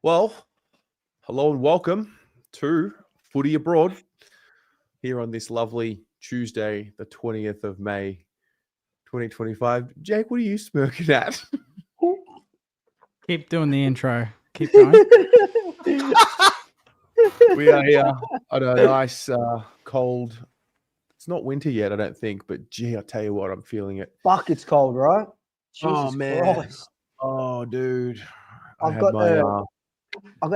Well, hello and welcome to Footy Abroad here on this lovely Tuesday, the 20th of May, 2025. Jake, what are you smirking at? Keep doing the intro. Keep going. We are here on a nice, cold, it's not winter yet, I don't think, but gee, I tell you what, I'm feeling it. Fuck, it's cold, right? Jesus man. Christ. Oh, dude. I've got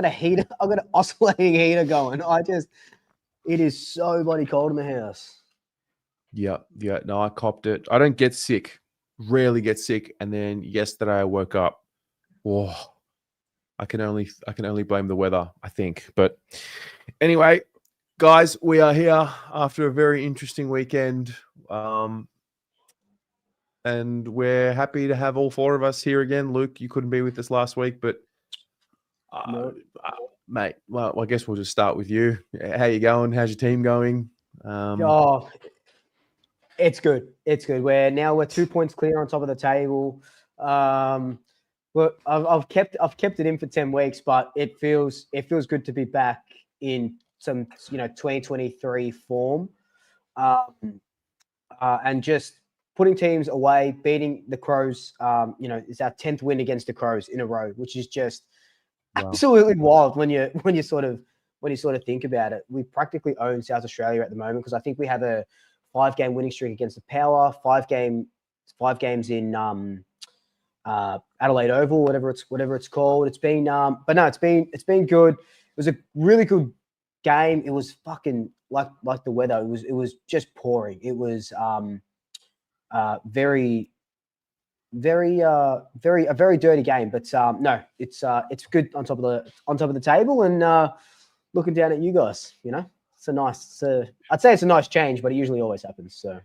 a heater. I've got an oscillating heater going. It is so bloody cold in my house. Yeah. No, I copped it. I don't get sick, rarely get sick. And then yesterday I woke up. Whoa. I can only blame the weather, I think. But anyway, guys, we are here after a very interesting weekend. And we're happy to have all four of us here again. Luke, you couldn't be with us last week, but mate, well, I guess we'll just start with you. How you going? How's your team going? It's good. It's good. We're 2 points clear on top of the table. Well, I've kept it in for 10 weeks, but it feels good to be back in some 2023 form, and just putting teams away, beating the Crows. It's our 10th win against the Crows in a row, which is just absolutely wild when you sort of think about it. We practically own South Australia at the moment because I think we have a 5-game winning streak against the Power, 5 games in Adelaide Oval, whatever it's called. It's been it's been good. It was a really good game. It was fucking like the weather. It was just pouring. It was very dirty game, but no, it's good on top of the table, and looking down at you guys, I'd say it's a nice change, but it usually always happens. So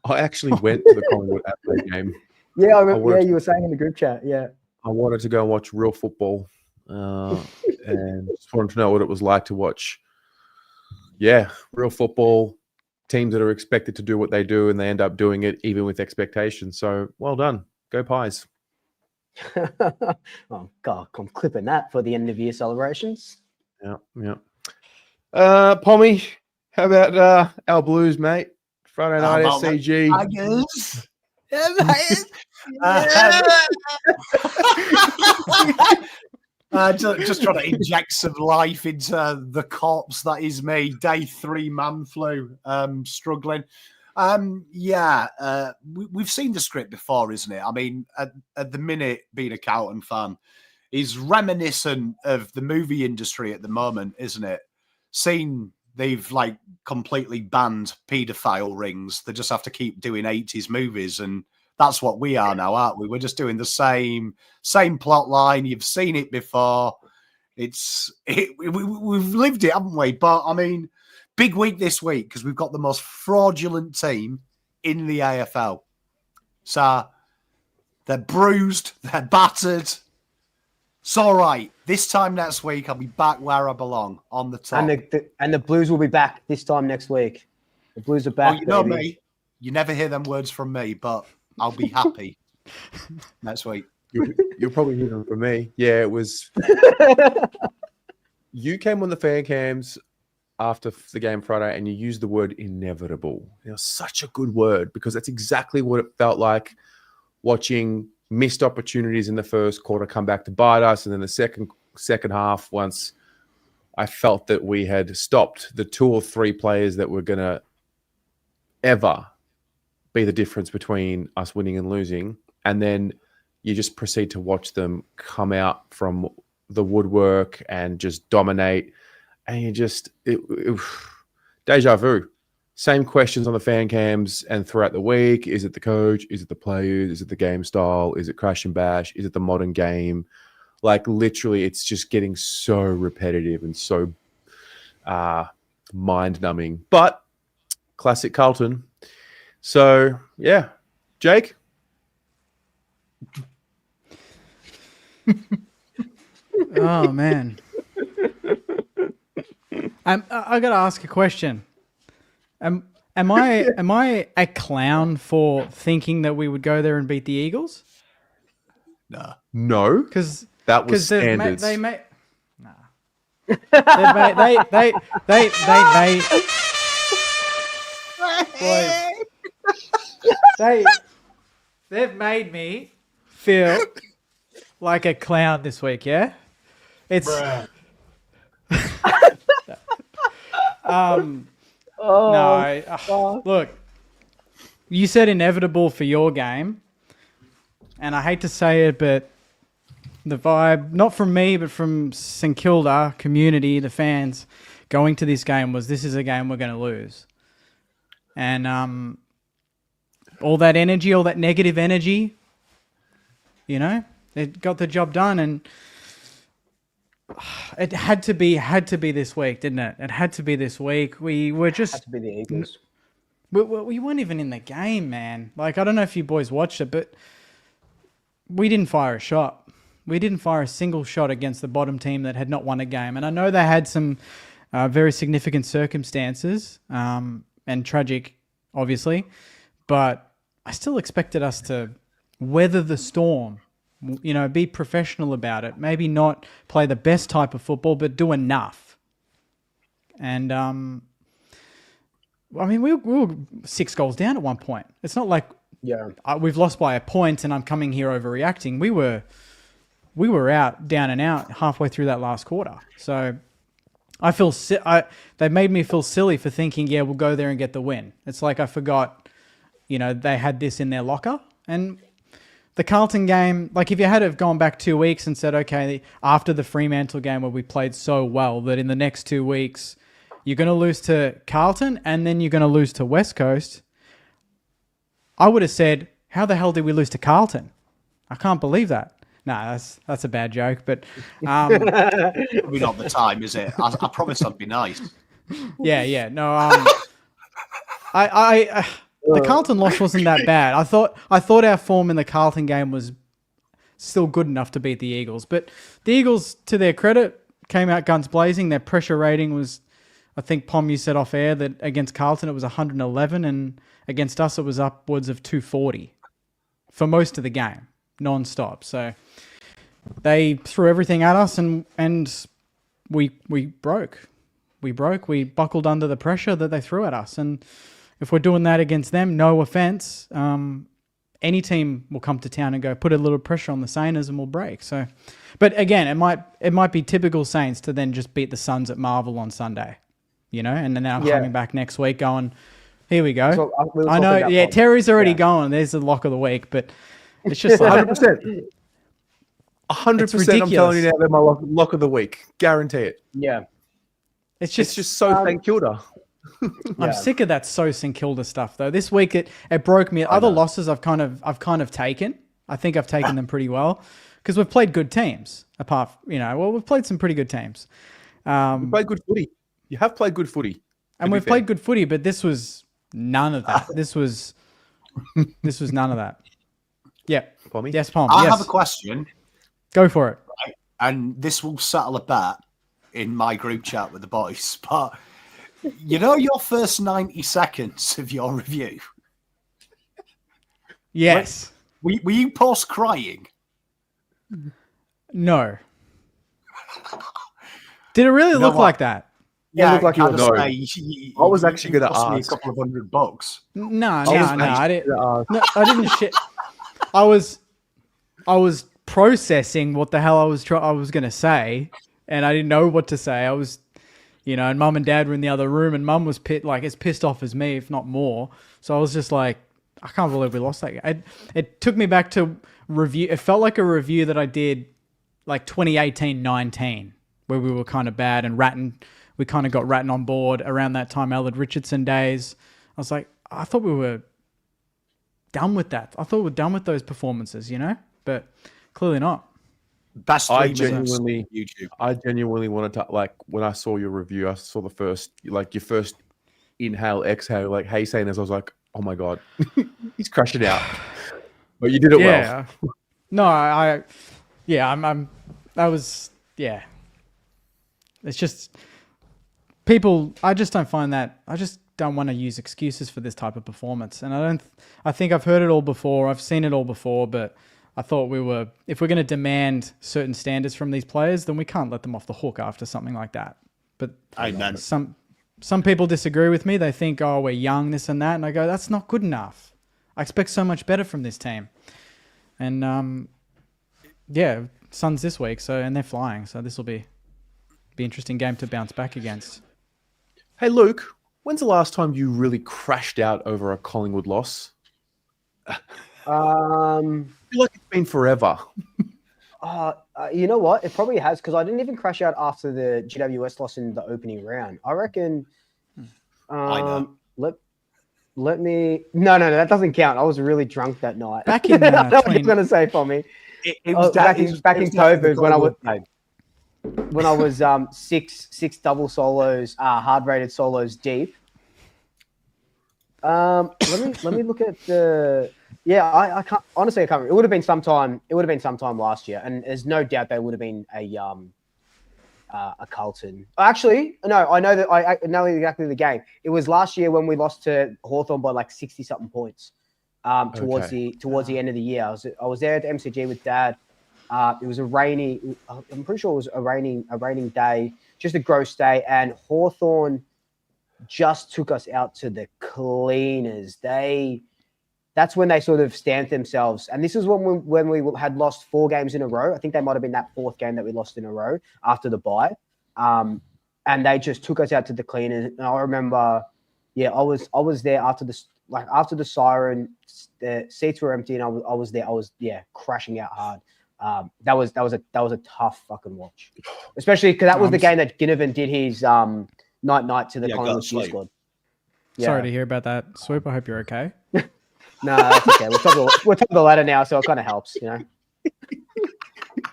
I actually went to the Collingwood Adelaide game. Yeah, I remember. You were saying in the group chat. Yeah, I wanted to go and watch real football, and just wanted to know what it was like to watch. Yeah, real football. Teams that are expected to do what they do, and they end up doing it even with expectations. So well done. Go Pies. Oh, God, I'm clipping that for the end of year celebrations. Yeah. Pommy, how about our Blues, mate? Friday night SCG. Yeah, mate. Just trying to inject some life into the corpse that is me. Day 3 man flu. Struggling. We've seen the script before, isn't it? I mean, at the minute, being a Carlton fan is reminiscent of the movie industry at the moment, isn't it? They've completely banned paedophile rings. They just have to keep doing 80s movies, and that's what we are now, aren't we? We're just doing the same plot line. You've seen it before. We've lived it, haven't we? But I mean, big week this week because we've got the most fraudulent team in the AFL. So they're bruised, they're battered. It's all right. This time next week, I'll be back where I belong, on the top. And the Blues will be back this time next week. The Blues are back. Oh, you know me. You never hear them words from me, but I'll be happy next week. You'll probably hear them from me. Yeah, it was. You came on the fan cams after the game Friday, and you used the word inevitable. It was such a good word because that's exactly what it felt like watching missed opportunities in the first quarter come back to bite us, and then the second half, once I felt that we had stopped the 2 or 3 players that were going to ever be the difference between us winning and losing, and then you just proceed to watch them come out from the woodwork and just dominate, and you just deja vu. Same questions on the fan cams and throughout the week. Is it the coach? Is it the players? Is it the game style? Is it crash and bash? Is it the modern game? Literally, it's just getting so repetitive and so mind-numbing. But classic Carlton. So, yeah. Jake? Oh, man. I got to ask a question. Am I a clown for thinking that we would go there and beat the Eagles? No. Because That was because standards. they made. Nah. They they've made me feel like a clown this week. Yeah, it's. Look, you said inevitable for your game, and I hate to say it, but the vibe, not from me, but from St Kilda community, the fans going to this game was, this is a game we're going to lose. And all that energy, all that negative energy, you know, it got the job done, and it had to be this week, didn't it? It had to be this week. We were just Had to be the Eagles. we weren't even in the game, man. Like, I don't know if you boys watched it, but we didn't fire a shot. We didn't fire a single shot against the bottom team that had not won a game. And I know they had some very significant circumstances and tragic, obviously, but I still expected us to weather the storm, you know, be professional about it, maybe not play the best type of football, but do enough. And, I mean, we were 6 goals down at one point. It's not like we've lost by a point and I'm coming here overreacting. We were out, down and out halfway through that last quarter. So I feel they made me feel silly for thinking, yeah, we'll go there and get the win. It's like I forgot, you know, they had this in their locker. And the Carlton game, like if you had have gone back 2 weeks and said, okay, after the Fremantle game where we played so well that in the next 2 weeks you're going to lose to Carlton and then you're going to lose to West Coast, I would have said, how the hell did we lose to Carlton? I can't believe that. No, that's a bad joke, but Probably not the time, is it? I promised I'd be nice. yeah. No, the Carlton loss wasn't that bad. I thought our form in the Carlton game was still good enough to beat the Eagles, but the Eagles, to their credit, came out guns blazing. Their pressure rating was, I think Pom, you said off air that against Carlton it was 111, and against us it was upwards of 240 for most of the game, non-stop. So they threw everything at us, and we broke. We buckled under the pressure that they threw at us. And if we're doing that against them, no offense, any team will come to town and go, put a little pressure on the Sainers and we'll break. So, but again, it might be typical Saints to then just beat the Suns at Marvel on Sunday, you know, and then I'm coming back next week going, here we go. So, I know, Terry's already going. There's the lock of the week, but it's just like 100%. 100%. I'm telling you now, they're my lock of the week. Guarantee it. Yeah. It's just so St Kilda. I'm sick of that so St Kilda stuff though. This week it broke me. Other losses I've kind of taken. I think I've taken them pretty well because we've played good teams. We've played some pretty good teams. We played good footy. You have played good footy, and we've played good footy. But this was none of that. This was none of that. Yeah. Pommy? Yes, Pom. I yes. have a question. Go for it. Right? And this will settle a bet in my group chat with the boys. But you know your first 90 seconds of your review? Yes. Were you post crying? No. Did it really look like that? Yeah, looked like you were- I was actually going to cost me ask. a couple of $100. No, I didn't. No, I didn't shit. I was processing what the hell I was going to say, and I didn't know what to say. I was, and Mum and Dad were in the other room, and Mum was as pissed off as me, if not more. So I was just like, I can't believe we lost that game. It took me back to review. It felt like a review that I did like 2018-19, where we were kind of bad and Ratton. We kind of got Ratton on board around that time, Allard Richardson days. I was like, I thought we were done with that. I thought we were done with those performances, but clearly not. Best I streamers genuinely, YouTube. I genuinely wanted to, like, when I saw your review, I saw your first inhale, exhale, like, hey, Sainers, I was like, oh my God, he's crashing out. But you did it well. No, it's just people, I just don't find that, I just don't want to use excuses for this type of performance. And I think I've heard it all before. I've seen it all before, but I thought if we're going to demand certain standards from these players, then we can't let them off the hook after something like that. But some people disagree with me. They think, oh, we're young, this and that. And I go, that's not good enough. I expect so much better from this team. And Suns this week, and they're flying. So this will be an interesting game to bounce back against. Hey, Luke, when's the last time you really crashed out over a Collingwood loss? I feel like it's been forever. You know what? It probably has, because I didn't even crash out after the GWS loss in the opening round. I reckon. I know. Let me. No, that doesn't count. I was really drunk that night. Back in I know what you're gonna say for me. It was back in COVID when I was six double solos, hard rated solos deep. Let me look at the. Yeah, I can't honestly. I can't. It would have been sometime. It would have been sometime last year, and there's no doubt they would have been a Carlton. Actually, no, I know that I know exactly the game. It was last year when we lost to Hawthorn by like 60-something points. Towards the end of the year, I was there at the MCG with Dad. It was a rainy. I'm pretty sure it was a raining day, just a gross day, and Hawthorn just took us out to the cleaners. That's when they sort of stamped themselves. And this is when we had lost 4 games in a row. I think they might have been that 4th game that we lost in a row after the bye. And they just took us out to the cleaners. And I remember, I was there after the siren, the seats were empty, and I was there. I was crashing out hard. That was a tough fucking watch, especially because that was the game that Ginnivan did his night to the Collingwood cheer squad. Yeah. Sorry to hear about that, Swoop. I hope you're okay. No, that's okay. We're top of the ladder now, so it kind of helps, you know.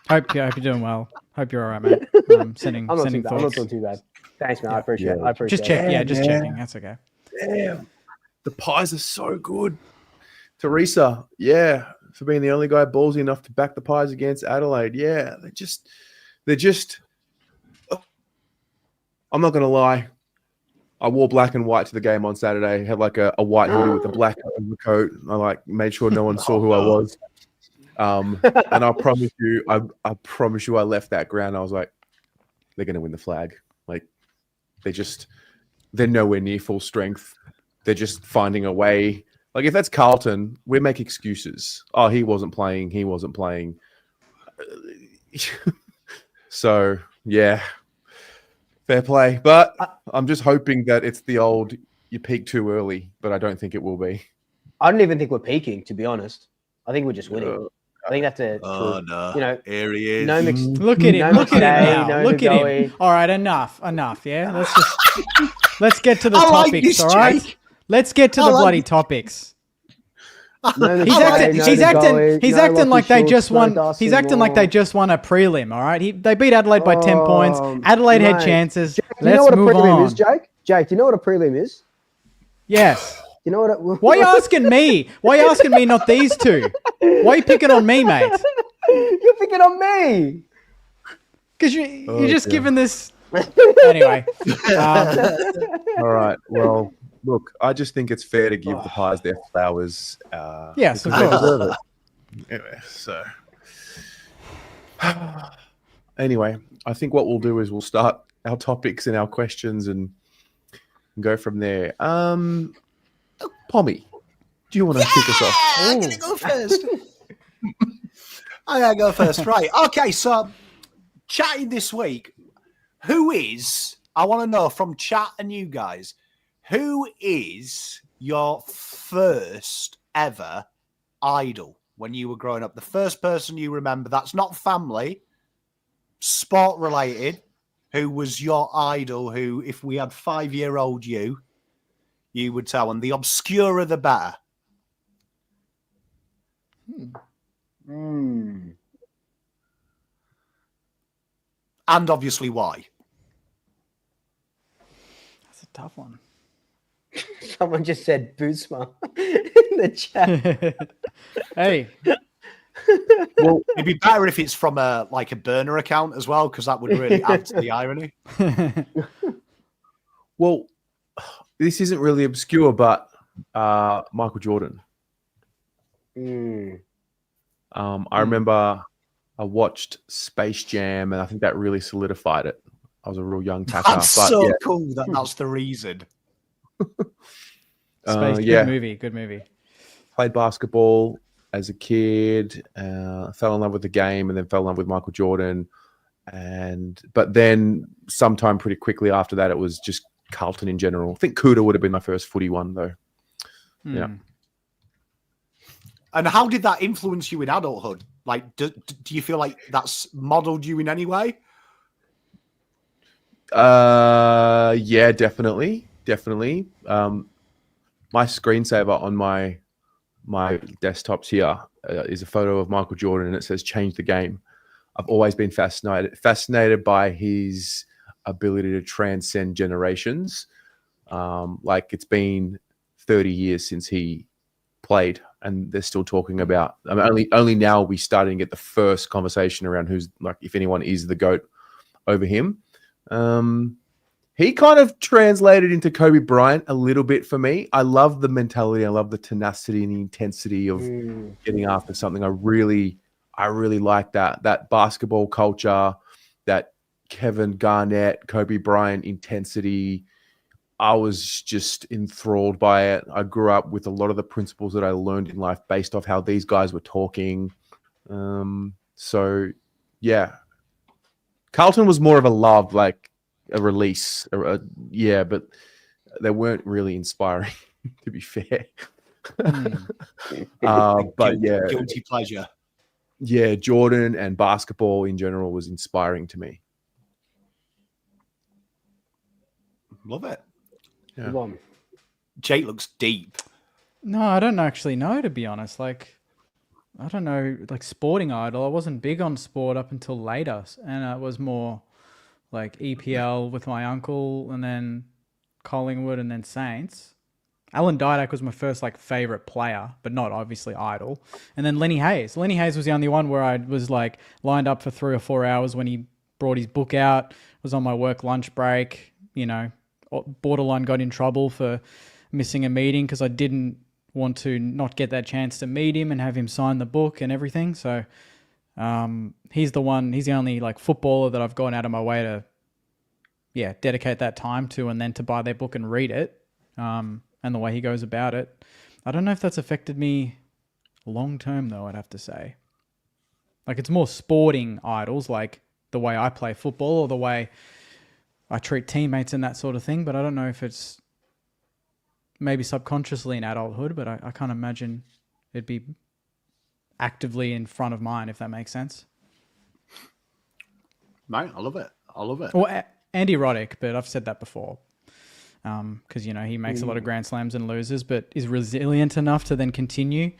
Hope you're doing well. Hope you're all right, mate. I'm not doing too bad. Thanks, man. I appreciate it. Just checking. Yeah, just checking. That's okay. Damn, the Pies are so good. Teresa, for being the only guy ballsy enough to back the Pies against Adelaide. Yeah, they're just. I'm not gonna lie. I wore black and white to the game on Saturday. Had like a white hoodie with a black overcoat. I made sure no one saw who I was. And I promise you, I left that ground. I was like, they're going to win the flag. Like, they're nowhere near full strength. They're just finding a way. Like, if that's Carlton, we make excuses. Oh, he wasn't playing. So, yeah. Fair play. But I'm just hoping that it's the old, you peak too early, but I don't think it will be. I don't even think we're peaking, to be honest. I think we're just winning. I think that's a. Oh, no. You know, here he is. No look at him. Look at him now. Look at him. All right, enough. Yeah, let's get to the topics. All right, let's get to the bloody topics. He's acting like they just won. He's acting like they just won a prelim. All right, they beat Adelaide by 10 points. Adelaide had chances. Jake, do you know what a prelim is, Jake? Jake, do you know what a prelim is? Yes. You know what? Why are you asking me? Why are you asking me, not these two? Why are you picking on me, mate? You're picking on me because you're just giving this. Anyway. All right. Well, look, I just think it's fair to give the Pies their flowers. Yes, of course. Anyway, so anyway, I think what we'll do is we'll start our topics and our questions and go from there. Pommy, do you want to kick us off? I'm going to go first. I'm going to go first. Right. Okay, so chatting this week, I want to know from chat and you guys, who is your first ever idol when you were growing up? The first person you remember that's not family, sport related, who was your idol, who, if we had 5-year-old you would tell, and the obscurer the better. And obviously why. That's a tough one. Someone just said Bootsma in the chat. Hey. Well, it'd be better if it's from a burner account as well, because that would really add to the irony. Well, this isn't really obscure, but Michael Jordan. I remember I watched Space Jam, and I think that really solidified it. I was a real young tacker. That's but so yeah, cool that that's the reason. Space, yeah. good movie. Played basketball as a kid, fell in love with the game, and then fell in love with Michael Jordan. But then sometime pretty quickly after that, it was just Carlton in general. I think Cuda would have been my first footy one, though. Yeah. And how did that influence you in adulthood? Like, do you feel like that's modeled you in any way? Yeah, definitely. My screensaver on my desktops here is a photo of Michael Jordan, and it says "Change the game." I've always been fascinated by his ability to transcend generations. Like, it's been 30 years since he played, and they're still talking about. I mean, only now are we starting to get the first conversation around who's, like, if anyone is the GOAT over him. He kind of translated into Kobe Bryant a little bit for me. I love the mentality. I love the tenacity and the intensity of getting after something. I really like that basketball culture, that Kevin Garnett, Kobe Bryant intensity. I was just enthralled by it. I grew up with a lot of the principles that I learned in life based off how these guys were talking. So yeah, Carlton was more of a love, like a release. But they weren't really inspiring, to be fair. But yeah, guilty pleasure. Yeah, Jordan and basketball in general was inspiring to me. Love it. Yeah. Jake looks deep. No, I don't actually know, to be honest. Like, I don't know, like sporting idol. I wasn't big on sport up until later, and it was more like EPL with my uncle, and then Collingwood, and then Saints. Alan Didak was my first like favorite player, but not obviously idol. And then Lenny Hayes. Lenny Hayes was the only one where I was like lined up for 3 or 4 hours when he brought his book out. Was on my work lunch break. You know, borderline got in trouble for missing a meeting because I didn't want to not get that chance to meet him and have him sign the book and everything. So he's the one. He's the only like footballer that I've gone out of my way to, dedicate that time to, and then to buy their book and read it. And the way he goes about it. I don't know if that's affected me long term, though, I'd have to say. Like, it's more sporting idols, like the way I play football or the way I treat teammates and that sort of thing. But I don't know if it's maybe subconsciously in adulthood, but I can't imagine it'd be actively in front of mine, if that makes sense. Mate, I love it. Well, Andy Rodic, but I've said that before. Because, he makes a lot of grand slams and loses, but is resilient enough to then continue,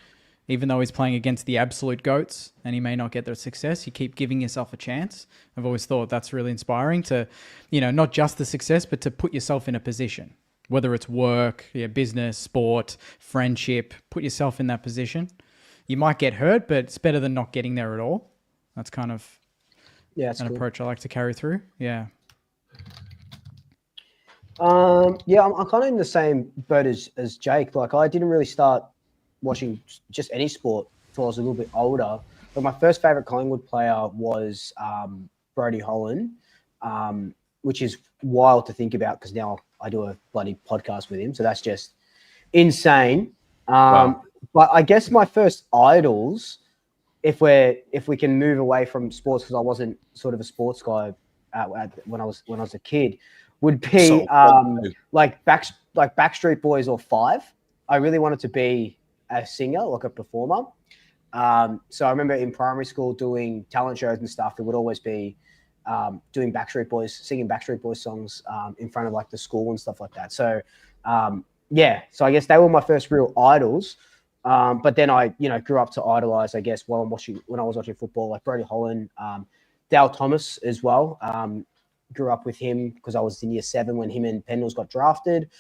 even though he's playing against the absolute GOATs and he may not get the success. You keep giving yourself a chance. I've always thought that's really inspiring to, not just the success, but to put yourself in a position, whether it's work, business, sport, friendship, put yourself in that position. You might get hurt, but it's better than not getting there at all. That's kind of an approach I like to carry through. Yeah. I'm kind of in the same boat as Jake. Like, I didn't really start watching just any sport until I was a little bit older. But my first favorite Collingwood player was Brodie Holland, which is wild to think about because now I do a bloody podcast with him. So that's just insane. Wow. But I guess my first idols, if we can move away from sports, because I wasn't sort of a sports guy when I was a kid, would be like Backstreet Boys or Five. I really wanted to be a singer, like a performer. So I remember in primary school doing talent shows and stuff. It would always be doing Backstreet Boys, singing Backstreet Boys songs in front of like the school and stuff like that. So so I guess they were my first real idols. But then I grew up to idolize, I guess, when I was watching football, like Brodie Holland, Dale Thomas as well. Grew up with him because I was in year 7 when him and Pendles got drafted,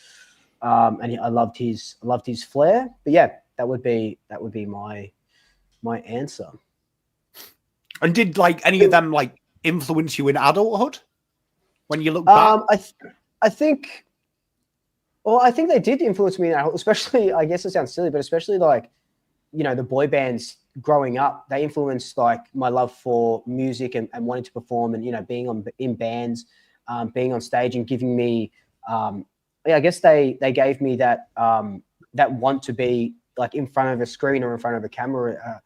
and I loved his flair. But yeah, that would be my answer. And did like any of them like influence you in adulthood when you look back? I think they did influence me, especially, I guess it sounds silly, but especially like the boy bands growing up, they influenced like my love for music and wanting to perform and, you know, being in bands, being on stage and giving me, I guess they gave me that, that want to be like in front of a screen or in front of a camera,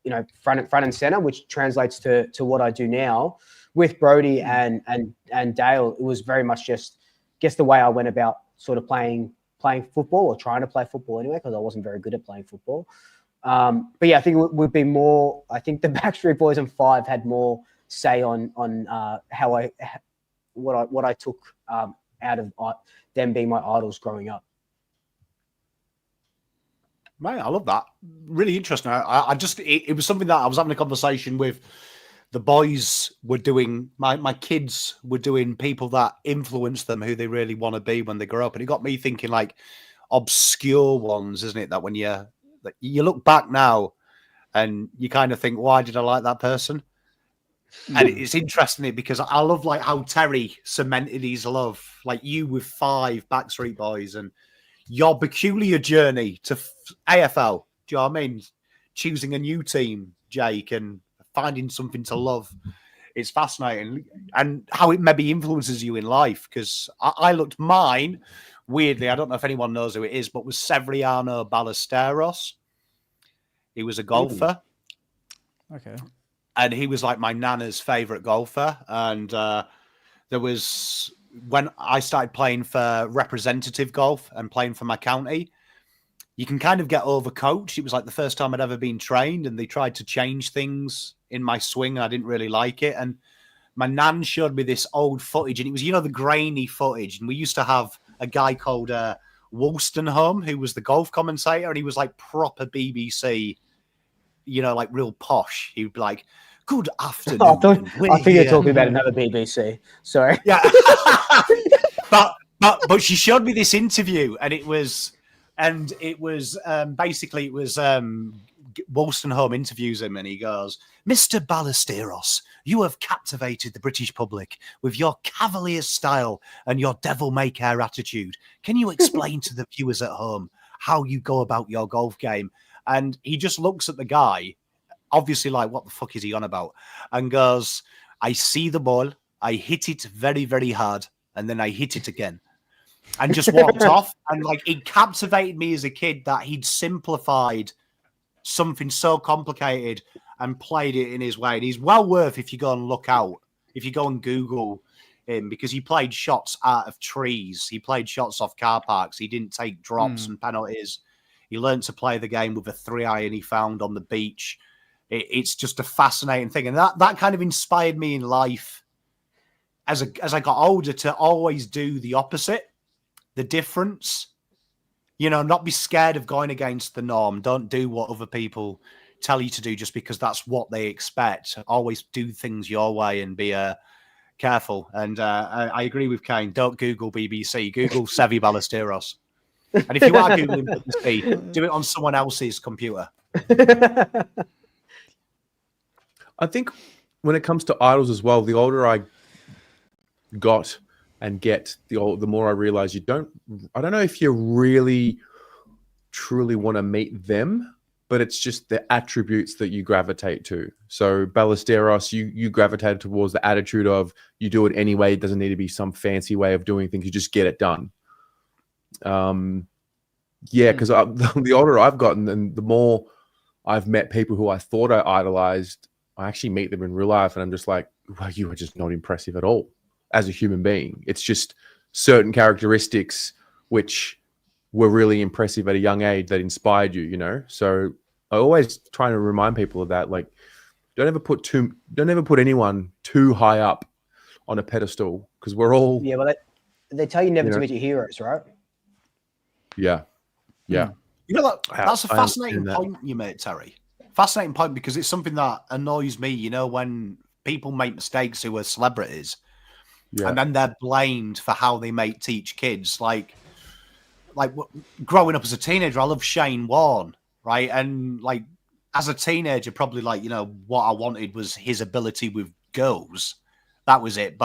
you know, front and center, which translates to what I do now with Brody and Dale. It was very much just, guess the way I went about sort of playing football or trying to play football anyway, because I wasn't very good at playing football. But yeah, I think it would be more, I think the Backstreet Boys and Five had more say on how what I took out of them being my idols growing up. Mate, I love that. Really interesting. I just, it was something that I was having a conversation with the boys were doing, my kids were doing people that influence them, who they really want to be when they grow up. And it got me thinking like obscure ones, isn't it? That when you look back now and you kind of think, why did I like that person? And it's interesting because I love like how Terry cemented his love, like you with Five, Backstreet Boys, and your peculiar journey to AFL. Do you know what I mean? Choosing a new team, Jake, and finding something to love. It's fascinating. And how it maybe influences you in life. Because I looked mine, weirdly, I don't know if anyone knows who it is, but was Severiano Ballesteros. He was a golfer. Okay. And he was like my nana's favourite golfer. And there was, when I started playing for representative golf and playing for my county, you can kind of get overcoached. It was like the first time I'd ever been trained, and they tried to change things in my swing. And I didn't really like it. And my nan showed me this old footage, and it was, you know, the grainy footage. And we used to have a guy called Wolstenholme, who was the golf commentator, and he was like proper BBC, you know, like real posh. He would be like, good afternoon. I think you're talking about another BBC. Sorry. Yeah. but she showed me this interview, and it was basically it was Wolstenholme interviews him, and he goes, Mr. Ballesteros, you have captivated the British public with your cavalier style and your devil-may-care attitude. Can you explain to the viewers at home how you go about your golf game? And he just looks at the guy, obviously like, what the fuck is he on about? And goes, I see the ball, I hit it very, very hard, and then I hit it again. And just walked off. And like, it captivated me as a kid that he'd simplified something so complicated and played it in his way. And he's well worth, if you go and look out, if you go and Google him, because he played shots out of trees. He played shots off car parks. He didn't take drops and penalties. He learned to play the game with a 3-iron he found on the beach. It's just a fascinating thing. And that kind of inspired me in life as I got older to always do the opposite, the difference. You know, not be scared of going against the norm. Don't do what other people tell you to do just because that's what they expect. Always do things your way and be careful. And I agree with Kane. Don't Google BBC. Google Sevi Ballesteros. And if you are Googling BBC, do it on someone else's computer. I think when it comes to idols as well, the older I got and get, the more I realize I don't know if you really truly want to meet them, but it's just the attributes that you gravitate to. So Ballesteros, you gravitated towards the attitude of you do it anyway. It doesn't need to be some fancy way of doing things. You just get it done. Yeah, because the older I've gotten and the more I've met people who I thought I idolized, I actually meet them in real life and I'm just like, well, you are just not impressive at all as a human being. It's just certain characteristics which were really impressive at a young age that inspired you, you know? So I always try to remind people of that. Like, don't ever put anyone too high up on a pedestal, because we're all... Yeah, well, they tell you never to meet your heroes, right? Yeah. Yeah. You know, that's a fascinating point you made, Terry. Fascinating point, because it's something that annoys me, you know, when people make mistakes who are celebrities and then they're blamed for how they might teach kids. Like growing up as a teenager, I love Shane Warne, right? And like as a teenager, probably like, you know, what I wanted was his ability with girls. That was it.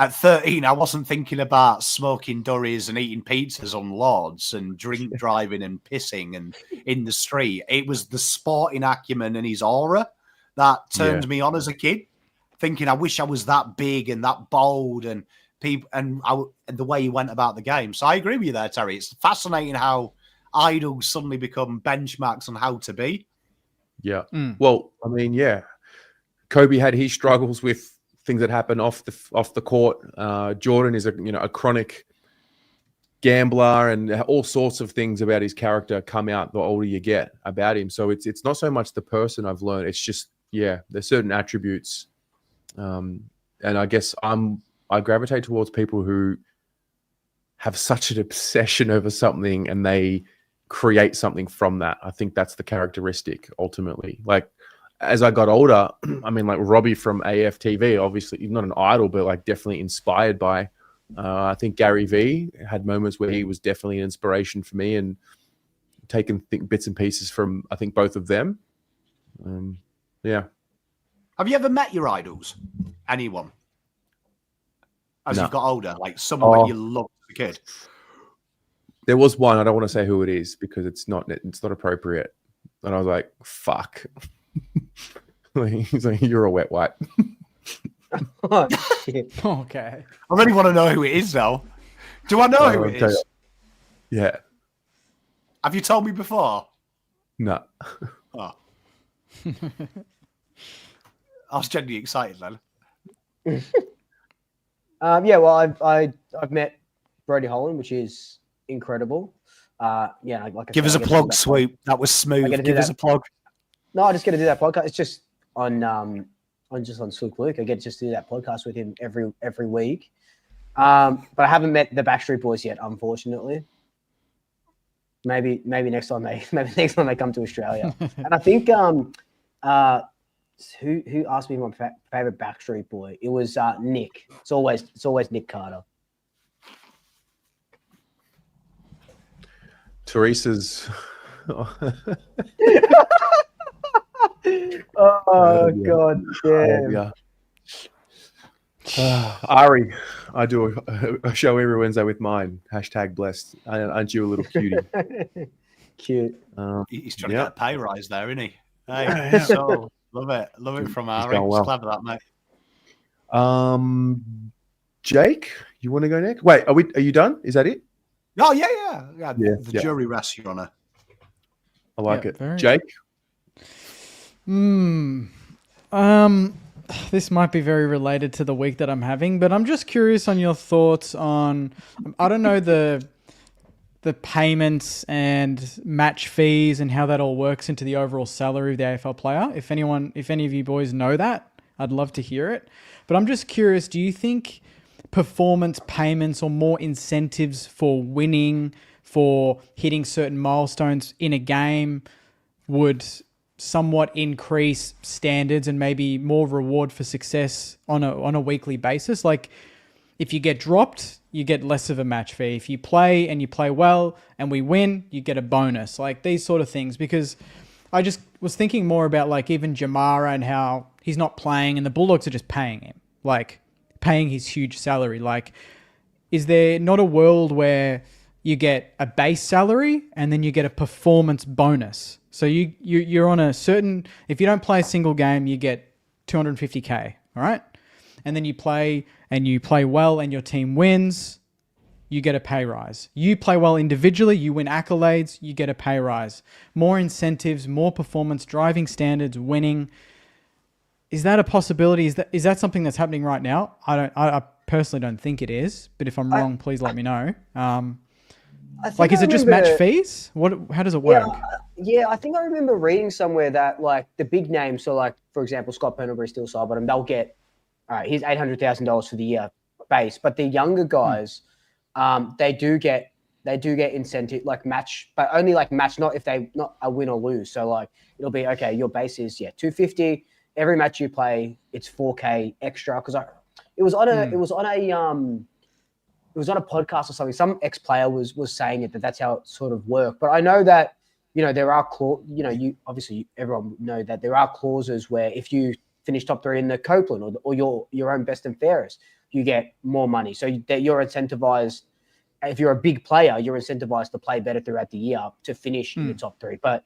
At 13, I wasn't thinking about smoking durries and eating pizzas on Lords and drink driving and pissing and in the street. It was the sporting acumen and his aura that turned me on as a kid, thinking I wish I was that big and that bold and people and the way he went about the game. So I agree with you there, Terry. It's fascinating how idols suddenly become benchmarks on how to be. Yeah. Well, I mean, Kobe had his struggles with things that happen off the court. Jordan is a chronic gambler, and all sorts of things about his character come out the older you get about him. So it's not so much the person I've learned. It's just there's certain attributes, and I guess I gravitate towards people who have such an obsession over something and they create something from that. I think that's the characteristic ultimately. Like, as I got older, I mean, like Robbie from AFTV, obviously not an idol, but like definitely inspired by. I think Gary V had moments where he was definitely an inspiration for me, and taken bits and pieces from I think both of them. Have you ever met your idols? Anyone? As No. you've got older, like someone that you loved as a kid? There was one. I don't want to say who it is because it's not appropriate. And I was like, "Fuck." He's like, "You're a wet wipe." Oh, shit. Okay. I really want to know who it is now. Do I know who it is? Yeah. Have you told me before? No. Oh. I was genuinely excited then. Well, I've met Brody Holland, which is incredible. Like I Give said, us a I get to do plug, that Swoop. That was smooth. get to do Give us that. a plug. No, I just get to do that podcast. It's just on Swoop Luke. I get to just do that podcast with him every week. But I haven't met the Backstreet Boys yet, unfortunately. Maybe next time they come to Australia. And I think who asked me my favorite Backstreet Boy? It was Nick. It's always Nick Carter. Teresa's. Oh God, yeah. Ari, I do a show every Wednesday with mine. #blessed. Aren't you a little cutie? Cute. He's trying to get a pay rise there, isn't he? Hey, so love it from Ari. going well. It's clever that, mate. Jake, you want to go next? Wait, are you done? Is that it? Oh yeah. The jury rests, Your Honour. I like it. very- Jake? This might be very related to the week that I'm having, but I'm just curious on your thoughts on, I don't know, the payments and match fees and how that all works into the overall salary of the AFL player. If any of you boys know that, I'd love to hear it. But I'm just curious, do you think performance payments or more incentives for winning, for hitting certain milestones in a game would somewhat increase standards and maybe more reward for success on a weekly basis? Like, if you get dropped, you get less of a match fee. If you play and you play well and we win, you get a bonus. Like these sort of things. Because I just was thinking more about like even Jamara and how he's not playing and the Bulldogs are just paying him. Like paying his huge salary. Like, is there not a world where you get a base salary and then you get a performance bonus? So you're on a certain, if you don't play a single game, you get 250K, all right? And then you play well and your team wins, you get a pay rise. You play well individually, you win accolades, you get a pay rise. More incentives, more performance, driving standards, winning. Is that a possibility? Is that something that's happening right now? I personally don't think it is, but if I'm wrong, please let me know. Like, is it just match fees? How does it work? Yeah, I think I remember reading somewhere that like the big names, so like for example, Scott Pendlebury still signed, but they'll get here's $800,000 for the year base. But the younger guys, they do get incentive like match, but only like match, not if they not a win or lose. So like it'll be okay. Your base is 250. Every match you play, it's 4K extra. Because it was on a podcast or something. Some ex-player was saying it that's how it sort of worked. But I know that there are everyone know that there are clauses where if you finish top 3 in the Copeland or your own best and fairest, you get more money. So that you're incentivized. If you're a big player, you're incentivized to play better throughout the year to finish in the top 3. But,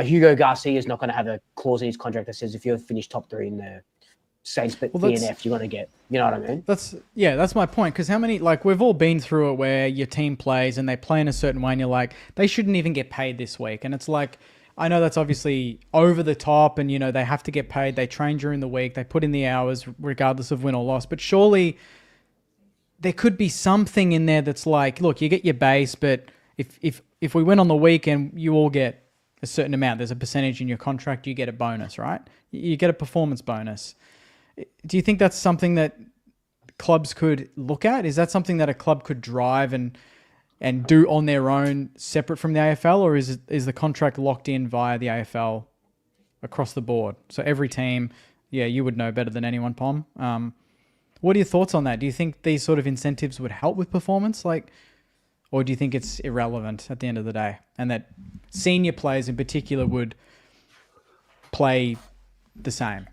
Hugo Garcia is not going to have a clause in his contract that says if you finish top 3 in the Saints DNF, you're going to get, you know what I mean? That's my point. Because how many, we've all been through it where your team plays and they play in a certain way and you're like, they shouldn't even get paid this week. And it's like, I know that's obviously over the top and, they have to get paid. They train during the week. They put in the hours regardless of win or loss. But surely there could be something in there that's like, look, you get your base, but if we win on the weekend, you all get a certain amount. There's a percentage in your contract, you get a bonus, right? You get a performance bonus. Do you think that's something that clubs could look at? Is that something that a club could drive and do on their own separate from the AFL, or is the contract locked in via the AFL across the board? So every team, you would know better than anyone, Pom. What are your thoughts on that? Do you think these sort of incentives would help with performance? Or do you think it's irrelevant at the end of the day? And that senior players in particular would play the same?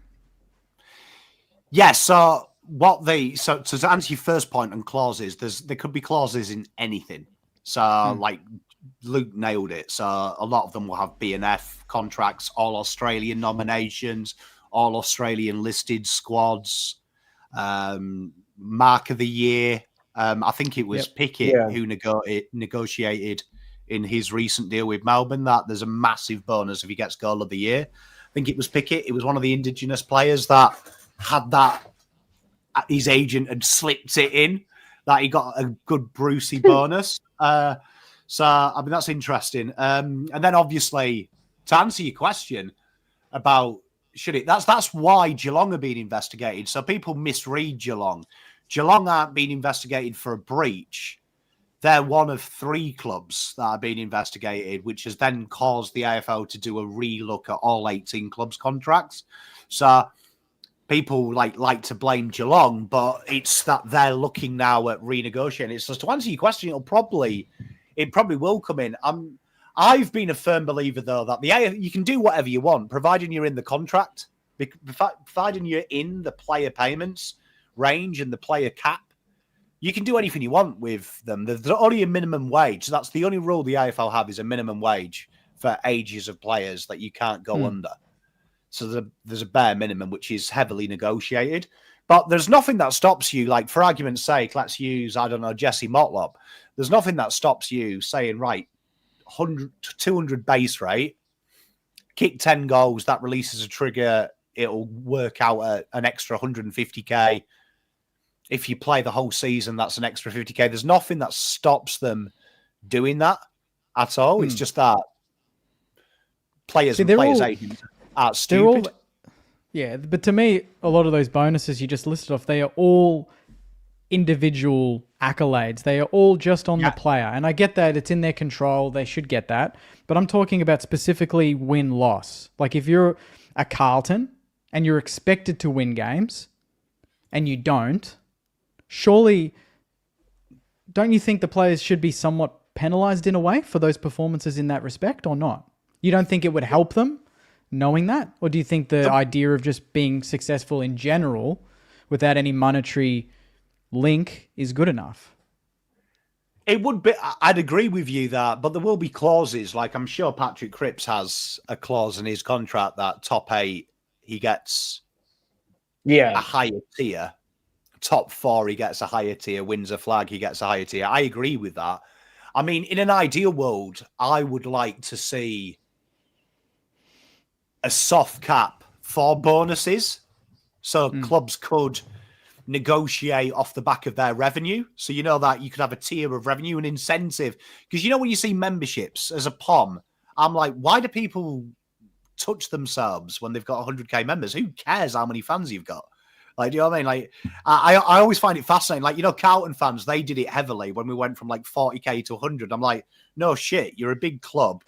Yeah, so to answer your first point on clauses, there could be clauses in anything. So like Luke nailed it. So a lot of them will have B&F contracts, all Australian nominations, all Australian listed squads, mark of the year. I think it was Pickett who negotiated in his recent deal with Melbourne that there's a massive bonus if he gets goal of the year. I think it was Pickett. It was one of the Indigenous players that had that. His agent had slipped it in that he got a good Brucey bonus. So, I mean, that's interesting. And then obviously, to answer your question about should it, that's why Geelong are being investigated. So people misread Geelong. Geelong aren't being investigated for a breach. They're one of 3 clubs that are being investigated, which has then caused the AFL to do a relook at all 18 clubs' contracts. So people like to blame Geelong, but it's that they're looking now at renegotiating. So to answer your question, it probably will come in. I've been a firm believer, though, that you can do whatever you want, providing you're in the contract, providing you're in the player payments range and the player cap. You can do anything you want with them. There's only a minimum wage. So that's the only rule the AFL have is a minimum wage for ages of players that you can't go under. So there's a bare minimum, which is heavily negotiated. But there's nothing that stops you, like, for argument's sake, let's use, I don't know, Jesse Motlop. There's nothing that stops you saying, right, 100 to 200 base rate, kick 10 goals, that releases a trigger, it'll work out at an extra 150k. If you play the whole season, that's an extra 50k. There's nothing that stops them doing that at all. It's just that players and players' agents are stupid. But to me, a lot of those bonuses you just listed off, they are all individual accolades. They are all just on the player. And I get that it's in their control. They should get that. But I'm talking about specifically win-loss. Like if you're a Carlton and you're expected to win games and you don't, surely don't you think the players should be somewhat penalized in a way for those performances in that respect or not? You don't think it would help them knowing that? Or do you think the idea of just being successful in general without any monetary link is good enough? It would be. I'd agree with you that, but there will be clauses. Like I'm sure Patrick Cripps has a clause in his contract that top 8 he gets a higher tier. Top 4 he gets a higher tier. Wins a flag he gets a higher tier. I agree with that. I mean, in an ideal world, I would like to see a soft cap for bonuses, so clubs could negotiate off the back of their revenue. So you know that you could have a tier of revenue and incentive. Because you know when you see memberships as a POM, I'm like, why do people touch themselves when they've got 100k members? Who cares how many fans you've got? Like, do you know what I mean? Like, I always find it fascinating. Like, you know, Carlton fans, they did it heavily when we went from like 40k to 100. I'm like, no shit, you're a big club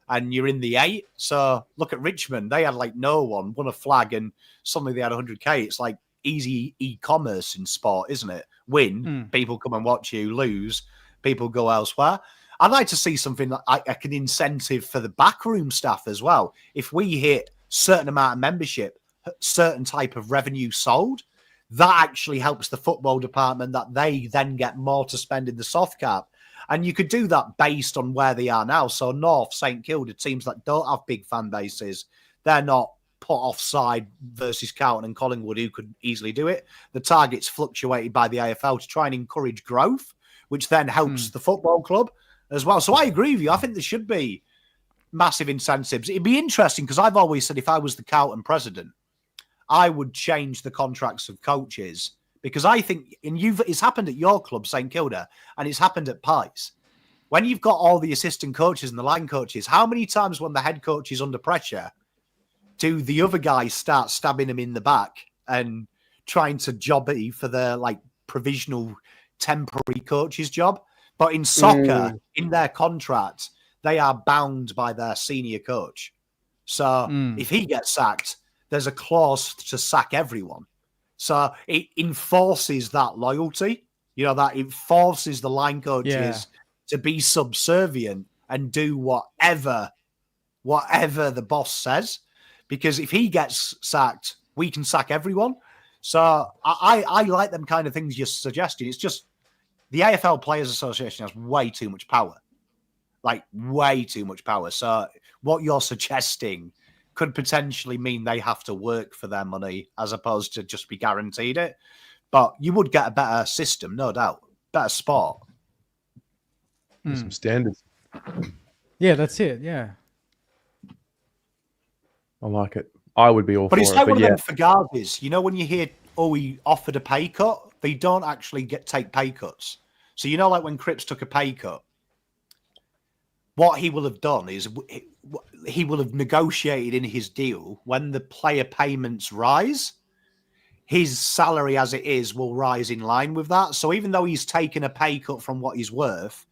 and you're in the 8. So look at Richmond. They had like no one, won a flag, and suddenly they had 100k. It's like easy e-commerce in sport, isn't it? Win, people come and watch you. Lose, people go elsewhere. I'd like to see something like an incentive for the backroom staff as well. If we hit certain amount of membership, certain type of revenue sold, that actually helps the football department, that they then get more to spend in the soft cap. And you could do that based on where they are now. So North, St Kilda, teams that don't have big fan bases, they're not put offside versus Carlton and Collingwood, who could easily do it. The target's fluctuated by the AFL to try and encourage growth, which then helps the football club as well. So I agree with you. I think there should be massive incentives. It'd be interesting because I've always said if I was the Carlton president, I would change the contracts of coaches, because I think, it's happened at your club, St Kilda, and it's happened at Pies. When you've got all the assistant coaches and the line coaches, how many times when the head coach is under pressure do the other guys start stabbing him in the back and trying to jobby for their like provisional temporary coach's job? But in soccer, in their contract, they are bound by their senior coach. So if he gets sacked, there's a clause to sack everyone. So it enforces that loyalty, that it forces the line coaches to be subservient and do whatever the boss says. Because if he gets sacked, we can sack everyone. So I like them kind of things you're suggesting. It's just the AFL Players Association has way too much power. Like, way too much power. So what you're suggesting could potentially mean they have to work for their money as opposed to just be guaranteed it. But you would get a better system, no doubt. Better sport. Some standards. Yeah, that's it. Yeah. I like it. I would be all but for it's it. like But one yeah, of them Fagazis. When you hear, he offered a pay cut, they don't actually take pay cuts. So, like when Cripps took a pay cut, what he will have done is he will have negotiated in his deal when the player payments rise, his salary as it is will rise in line with that. So even though he's taken a pay cut from what he's worth,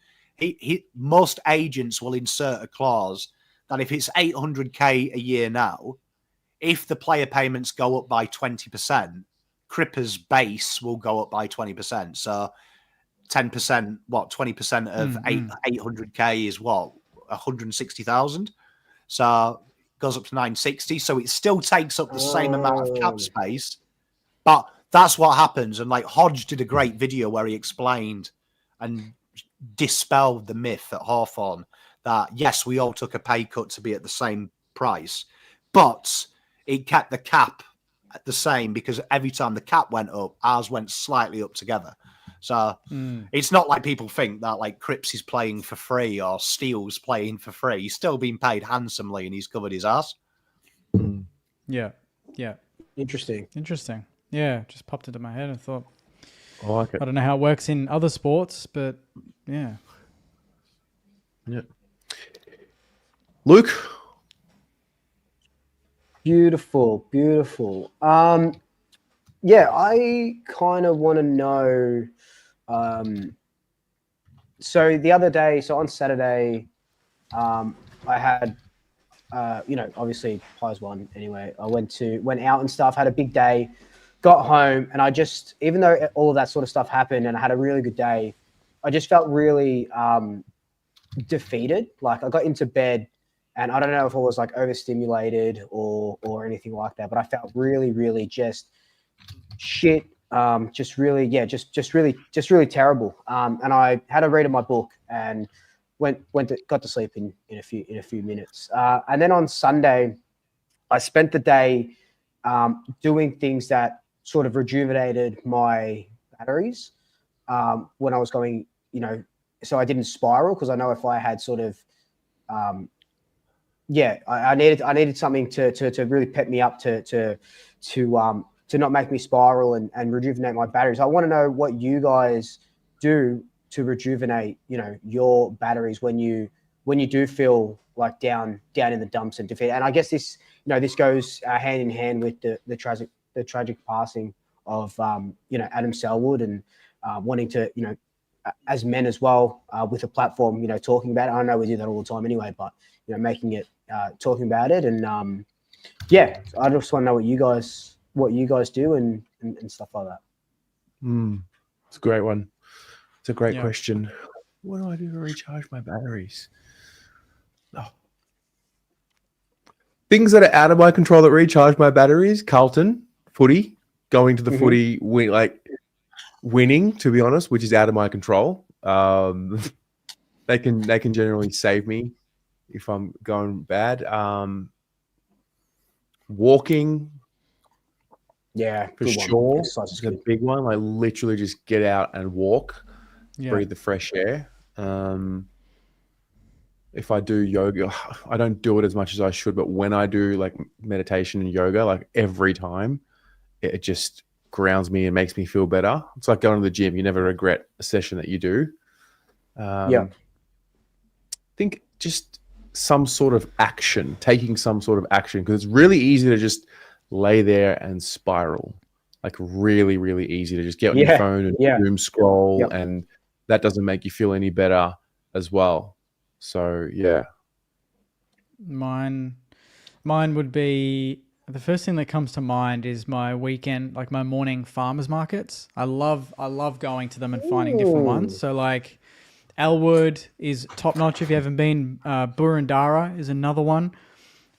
most agents will insert a clause that if it's 800k a year now, if the player payments go up by 20%, Cripper's base will go up by 20%. So 10%, 20% of 800k is 160,000. So it goes up to 960. So it still takes up the same amount of cap space. But that's what happens. And like Hodge did a great video where he explained and dispelled the myth at Hawthorn that, yes, we all took a pay cut to be at the same price, but it kept the cap at the same because every time the cap went up, ours went slightly up together. So it's not like people think that like Cripps is playing for free or Steele's playing for free. He's still being paid handsomely and he's covered his ass. Yeah. Yeah. Interesting. Yeah. Just popped into my head and thought, I like it. I don't know how it works in other sports, but yeah. Yeah. Luke? Beautiful. Yeah, I kind of want to know. So the other day, on Saturday, I had, obviously Pies won anyway. I went out and stuff, had a big day, got home, and I just, even though all of that sort of stuff happened and I had a really good day, I just felt really defeated. Like I got into bed and I don't know if I was like overstimulated or anything like that, but I felt really, really just shit. Just really terrible. And I had a read of my book and got to sleep in a few minutes. And then on Sunday, I spent the day doing things that sort of rejuvenated my batteries when I was going, so I didn't spiral, because I know if I had sort of, I needed something to really pep me up to not make me spiral and rejuvenate my batteries. I want to know what you guys do to rejuvenate, your batteries when you do feel like down in the dumps and defeat. And I guess this goes hand in hand with the tragic passing of Adam Selwood and wanting to as men as well with a platform talking about it. I know we do that all the time anyway, but making it talking about it and I just want to know what you guys do and stuff like that. It's a great one. It's a great question. What do I do to recharge my batteries? Oh. Things that are out of my control that recharge my batteries: Carlton, footy, going to the Mhm. footy, winning, to be honest, which is out of my control. They can generally save me if I'm going bad. Walking Yeah, for good one. sure Exercise is is a good. big one. Like literally just get out and walk, Yeah. breathe the fresh air. If I do yoga, I don't do it as much as I should, but when I do like meditation and yoga, like every time, it just grounds me and makes me feel better. It's like going to the gym. You never regret a session that you do. Yeah. I think just some sort of action, taking some sort of action, because it's really easy to just lay there and spiral. Like really, really easy to just get on your Yeah. phone and Yeah. doom scroll, Yep. and that doesn't make you feel any better as well. So yeah. Mine would be, the first thing that comes to mind is my weekend, like my morning farmers markets. I love going to them and finding different ones. So like Elwood is top notch if you haven't been. Burundara is another one.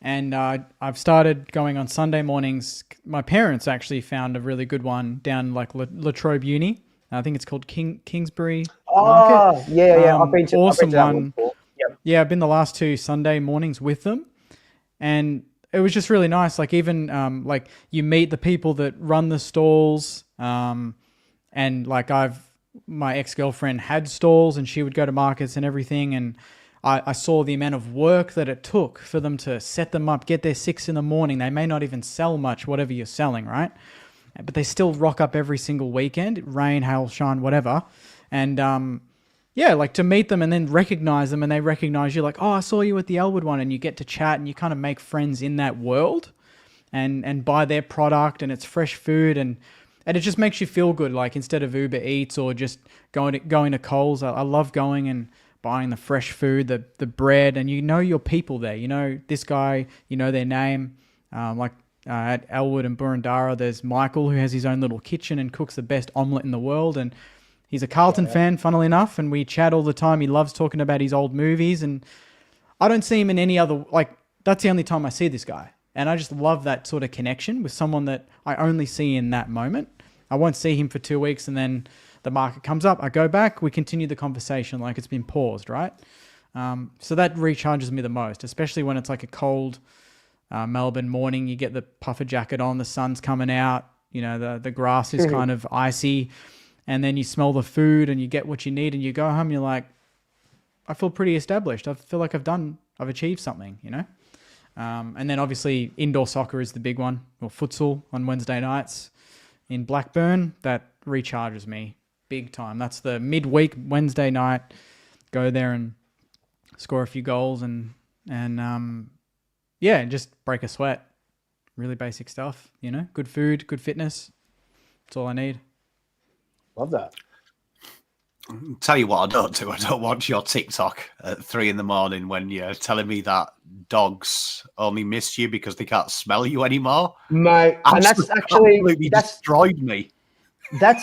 And I've started going on Sunday mornings. My parents actually found a really good one down like Latrobe Uni. I think it's called Kingsbury Market. Oh, yeah. I've been to Awesome that one. before. Yep. Yeah, I've been the last 2 Sunday mornings with them, and it was just really nice. Like even like you meet the people that run the stalls, and like my ex-girlfriend had stalls, and she would go to markets and everything, and I saw the amount of work that it took for them to set them up, get there 6 a.m. They may not even sell much, whatever you're selling, right? But they still rock up every single weekend, rain, hail, shine, whatever, and yeah, like to meet them and then recognize them, and they recognize you, like, oh, I saw you at the Elwood one, and you get to chat and you kind of make friends in that world and buy their product, and it's fresh food, and it just makes you feel good. Like instead of Uber Eats or just going to Coles, I love going and buying the fresh food, the bread, and you know your people there. You know this guy, you know their name. At Elwood and Burundara, there's Michael, who has his own little kitchen and cooks the best omelette in the world, and he's a Carlton fan, funnily enough, and we chat all the time. He loves talking about his old movies, and I don't see him in any other, like, that's the only time I see this guy. And I just love that sort of connection with someone that I only see in that moment. I won't see him for 2 weeks, and then the market comes up. I go back, we continue the conversation like it's been paused, right? So that recharges me the most, especially when it's like a cold Melbourne morning. You get the puffer jacket on, the sun's coming out, you know, the grass is kind of icy, and then you smell the food and you get what you need, and you go home, you're like, I feel pretty established. I feel like I've achieved something, you know? And then obviously indoor soccer is the big one, or futsal on Wednesday nights in Blackburn. That recharges me big time. That's the midweek Wednesday night. Go there and score a few goals and yeah, just break a sweat. Really basic stuff, you know? Good food, good fitness. That's all I need. Love that. Tell you what I don't do. I don't watch your TikTok at 3 a.m. when you're telling me that dogs only miss you because they can't smell you anymore. Mate, and that's absolutely destroyed me. That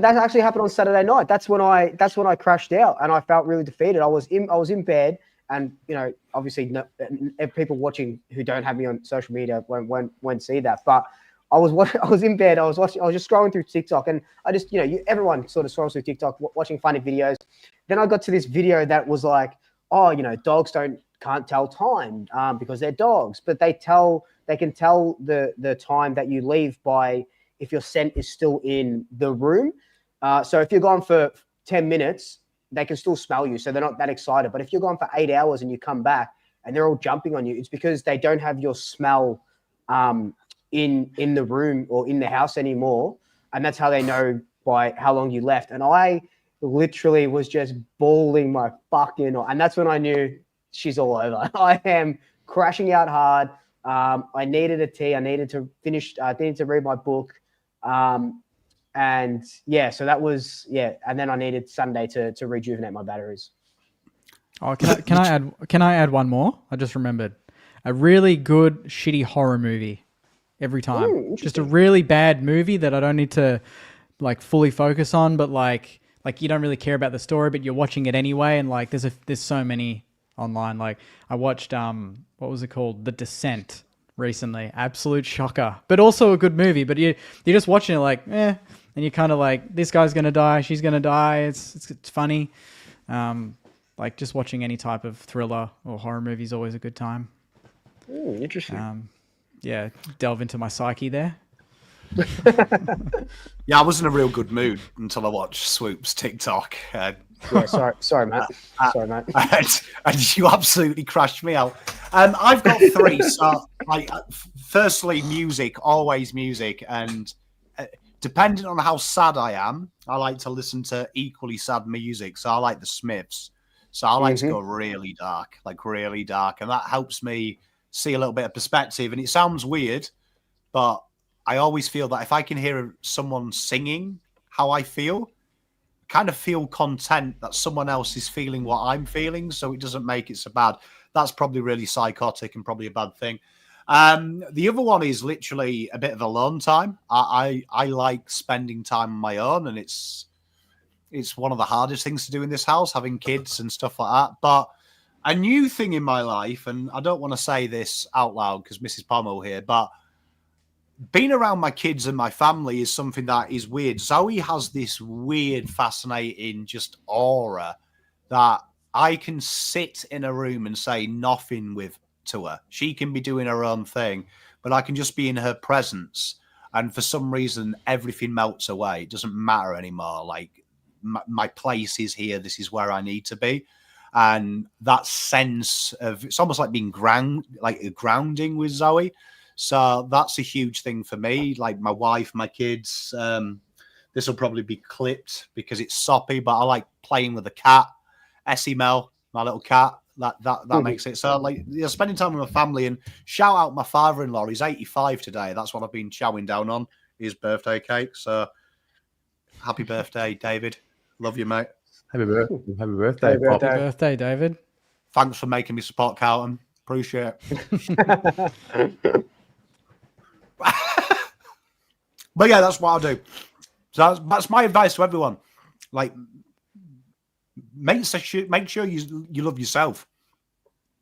actually happened on Saturday night. That's when I crashed out and I felt really defeated. I was in bed, and you know, obviously, people watching who don't have me on social media won't see that. But I was in bed. I was just scrolling through TikTok, and I just, you know, everyone sort of scrolls through TikTok watching funny videos. Then I got to this video that was like, oh, you know, dogs can't tell time because they're dogs, but they can tell the time that you leave by if your scent is still in the room. So if you're gone for 10 minutes, they can still smell you, so they're not that excited. But if you're gone for 8 hours and you come back and they're all jumping on you, it's because they don't have your smell in the room or in the house anymore, and that's how they know by how long you left. And I literally was just bawling my fucking, and that's when I knew she's all over. I am crashing out hard. I needed a tea. I needed to finish. I needed to read my book. And yeah, so that was, yeah. And then I needed Sunday to rejuvenate my batteries. Oh, can I add one more? I just remembered a really good shitty horror movie every time. Just a really bad movie that I don't need to like fully focus on, but like you don't really care about the story, but you're watching it anyway. And like there's so many online. Like I watched what was it called? The Descent recently. Absolute shocker. But also a good movie. But you're just watching it like, and you're kind of like, this guy's going to die, she's going to die. It's funny. Like just watching any type of thriller or horror movie is always a good time. Interesting. Delve into my psyche there. Yeah, I was in a real good mood until I watched Swoop's TikTok. Sorry, mate. Sorry, mate. And you absolutely crashed me out. I've got three. So, firstly, music, always music, and depending on how sad I am, I like to listen to equally sad music. So I like the Smiths. So I like to go really dark, and that helps me see a little bit of perspective. And it sounds weird, but I always feel that if I can hear someone singing how I feel, I kind of feel content that someone else is feeling what I'm feeling, so it doesn't make it so bad. That's probably really psychotic and probably a bad thing. The other one is literally a bit of alone time. I like spending time on my own, and it's one of the hardest things to do in this house, having kids and stuff like that. But a new thing in my life, and I don't want to say this out loud because Mrs. Pommel here, but being around my kids and my family is something that is weird. Zoe has this weird, fascinating just aura that I can sit in a room and say nothing to her. She can be doing her own thing, but I can just be in her presence. And for some reason, everything melts away. It doesn't matter anymore. Like my place is here. This is where I need to be. And that sense of, it's almost like being grounding with Zoe. So that's a huge thing for me. Like my wife, my kids, this will probably be clipped because it's soppy, but I like playing with the cat. Essie Mel, my little cat, that makes it. So like, spending time with my family, and shout out my father-in-law. He's 85 today. That's what I've been chowing down on, his birthday cake. So happy birthday, David. Love you, mate. Happy birthday. Happy birthday, David. Thanks for making me support Carlton. Appreciate it. But yeah, that's what I'll do. So that's my advice to everyone. Like, make sure you love yourself.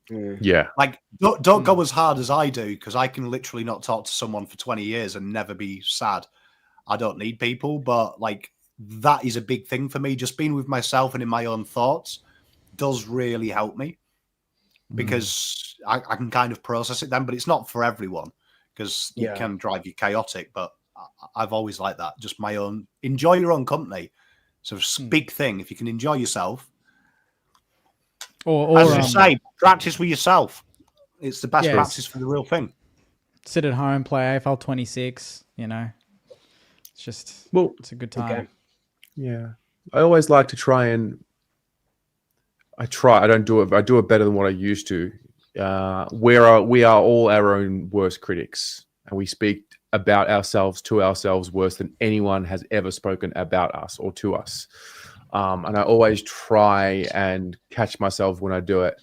Yeah. Like, don't go as hard as I do, because I can literally not talk to someone for 20 years and never be sad. I don't need people, but like, that is a big thing for me. Just being with myself and in my own thoughts does really help me, because I can kind of process it then, but it's not for everyone, because it can drive you chaotic. But I've always liked that. Just my own, enjoy your own company. So it's a big thing. If you can enjoy yourself, or as you say, practice with yourself. It's the best practice for the real thing. Sit at home, play AFL 26. It's just it's a good time. Okay. Yeah, I always like to try and I don't do it. I do it better than what I used to. We are all our own worst critics, and we speak about ourselves to ourselves worse than anyone has ever spoken about us or to us. And I always try and catch myself when I do it,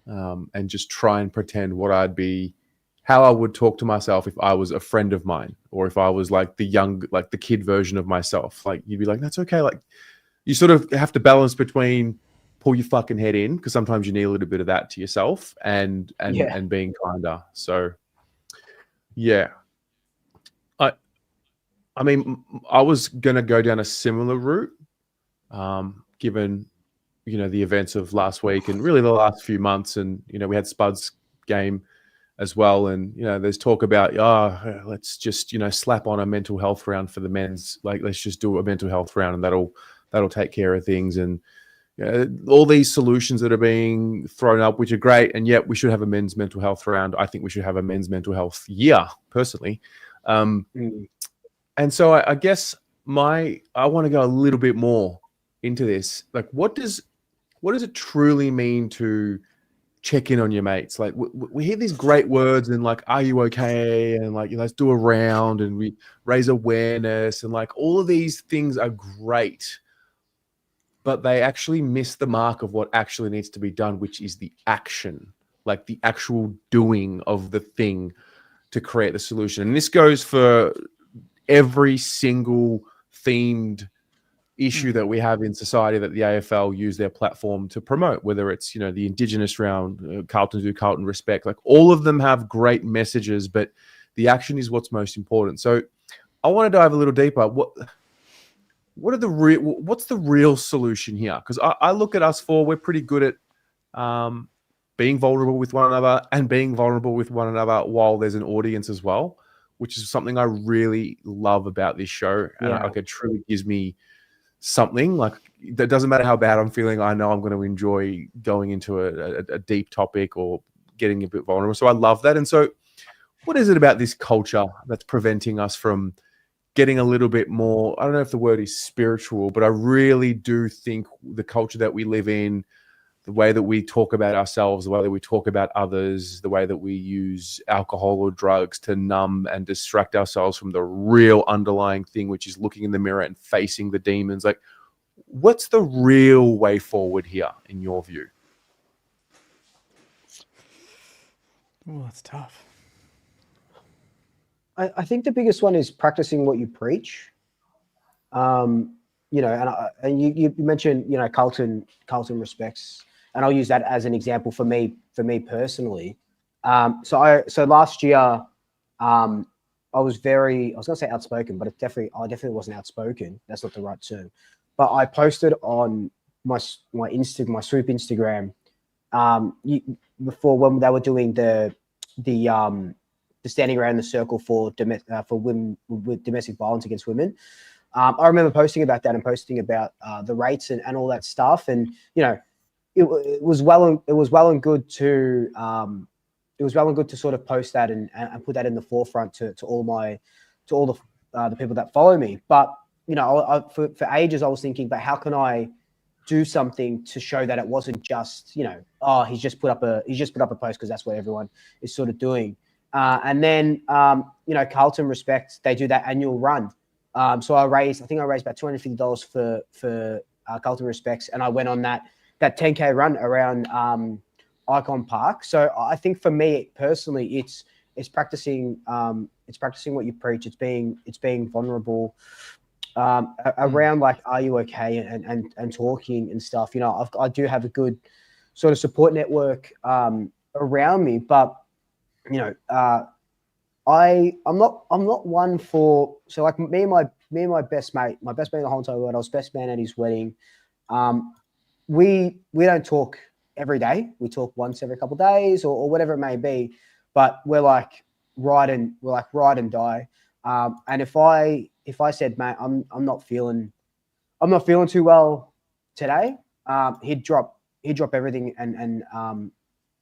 and just try and pretend how I would talk to myself if I was a friend of mine, or if I was like the kid version of myself. Like, you'd be like, that's okay. Like, you sort of have to balance between pull your fucking head in, because sometimes you need a little bit of that to yourself, and being kinder. So yeah. I mean, I was going to go down a similar route, given, the events of last week and really the last few months. And, we had Spud's game as well. And, there's talk about, let's just, slap on a mental health round for the men's. Like, let's just do a mental health round, and that'll take care of things. And all these solutions that are being thrown up, which are great. And yet we should have a men's mental health round. I think we should have a men's mental health year, personally. And so I guess I want to go a little bit more into this. Like, what does it truly mean to check in on your mates? Like, we hear these great words and like, are you okay? And like, let's do a round, and we raise awareness, and like, all of these things are great, but they actually miss the mark of what actually needs to be done, which is the action, like the actual doing of the thing to create the solution. And this goes for every single themed issue that we have in society that the AFL use their platform to promote, whether it's, the Indigenous round, Carlton do Carlton Respect, like all of them have great messages, but the action is what's most important. So I want to dive a little deeper. What's the real solution here? Because I look at us four, we're pretty good at being vulnerable with one another and being vulnerable with one another while there's an audience as well, which is something I really love about this show. And it truly gives me something. Like, that doesn't matter how bad I'm feeling, I know I'm going to enjoy going into a deep topic or getting a bit vulnerable. So I love that. And so what is it about this culture that's preventing us from getting a little bit more, I don't know if the word is spiritual, but I really do think the culture that we live in, the way that we talk about ourselves, the way that we talk about others, the way that we use alcohol or drugs to numb and distract ourselves from the real underlying thing, which is looking in the mirror and facing the demons. Like, what's the real way forward here, in your view? Oh, that's tough. I think the biggest one is practicing what you preach. And you mentioned, Carlton Respects, and I'll use that as an example for me personally. So last year, I was going to say outspoken, but I definitely wasn't outspoken. That's not the right term. But I posted on my Swoop Instagram, before, when they were doing the standing around the circle for women with domestic violence against women. I remember posting about that and posting about the rates and all that stuff. And, it was well and good to sort of post that and put that in the forefront to all the people that follow me. But, for ages I was thinking, but how can I do something to show that it wasn't just, he's just put up a post because that's what everyone is sort of doing. And then, Carlton Respects, they do that annual run. So I raised about $250 for Carlton Respects, and I went on that 10K run around Icon Park. So I think for me personally, it's practicing what you preach. It's being vulnerable around, like, are you okay, and talking and stuff. I do have a good sort of support network around me, but I'm not one for, so like me and my best mate in the whole entire world, I was best man at his wedding. We don't talk every day. We talk once every couple of days or whatever it may be, but we're like ride and die. And if I said, mate, I'm not feeling too well today, he'd drop everything and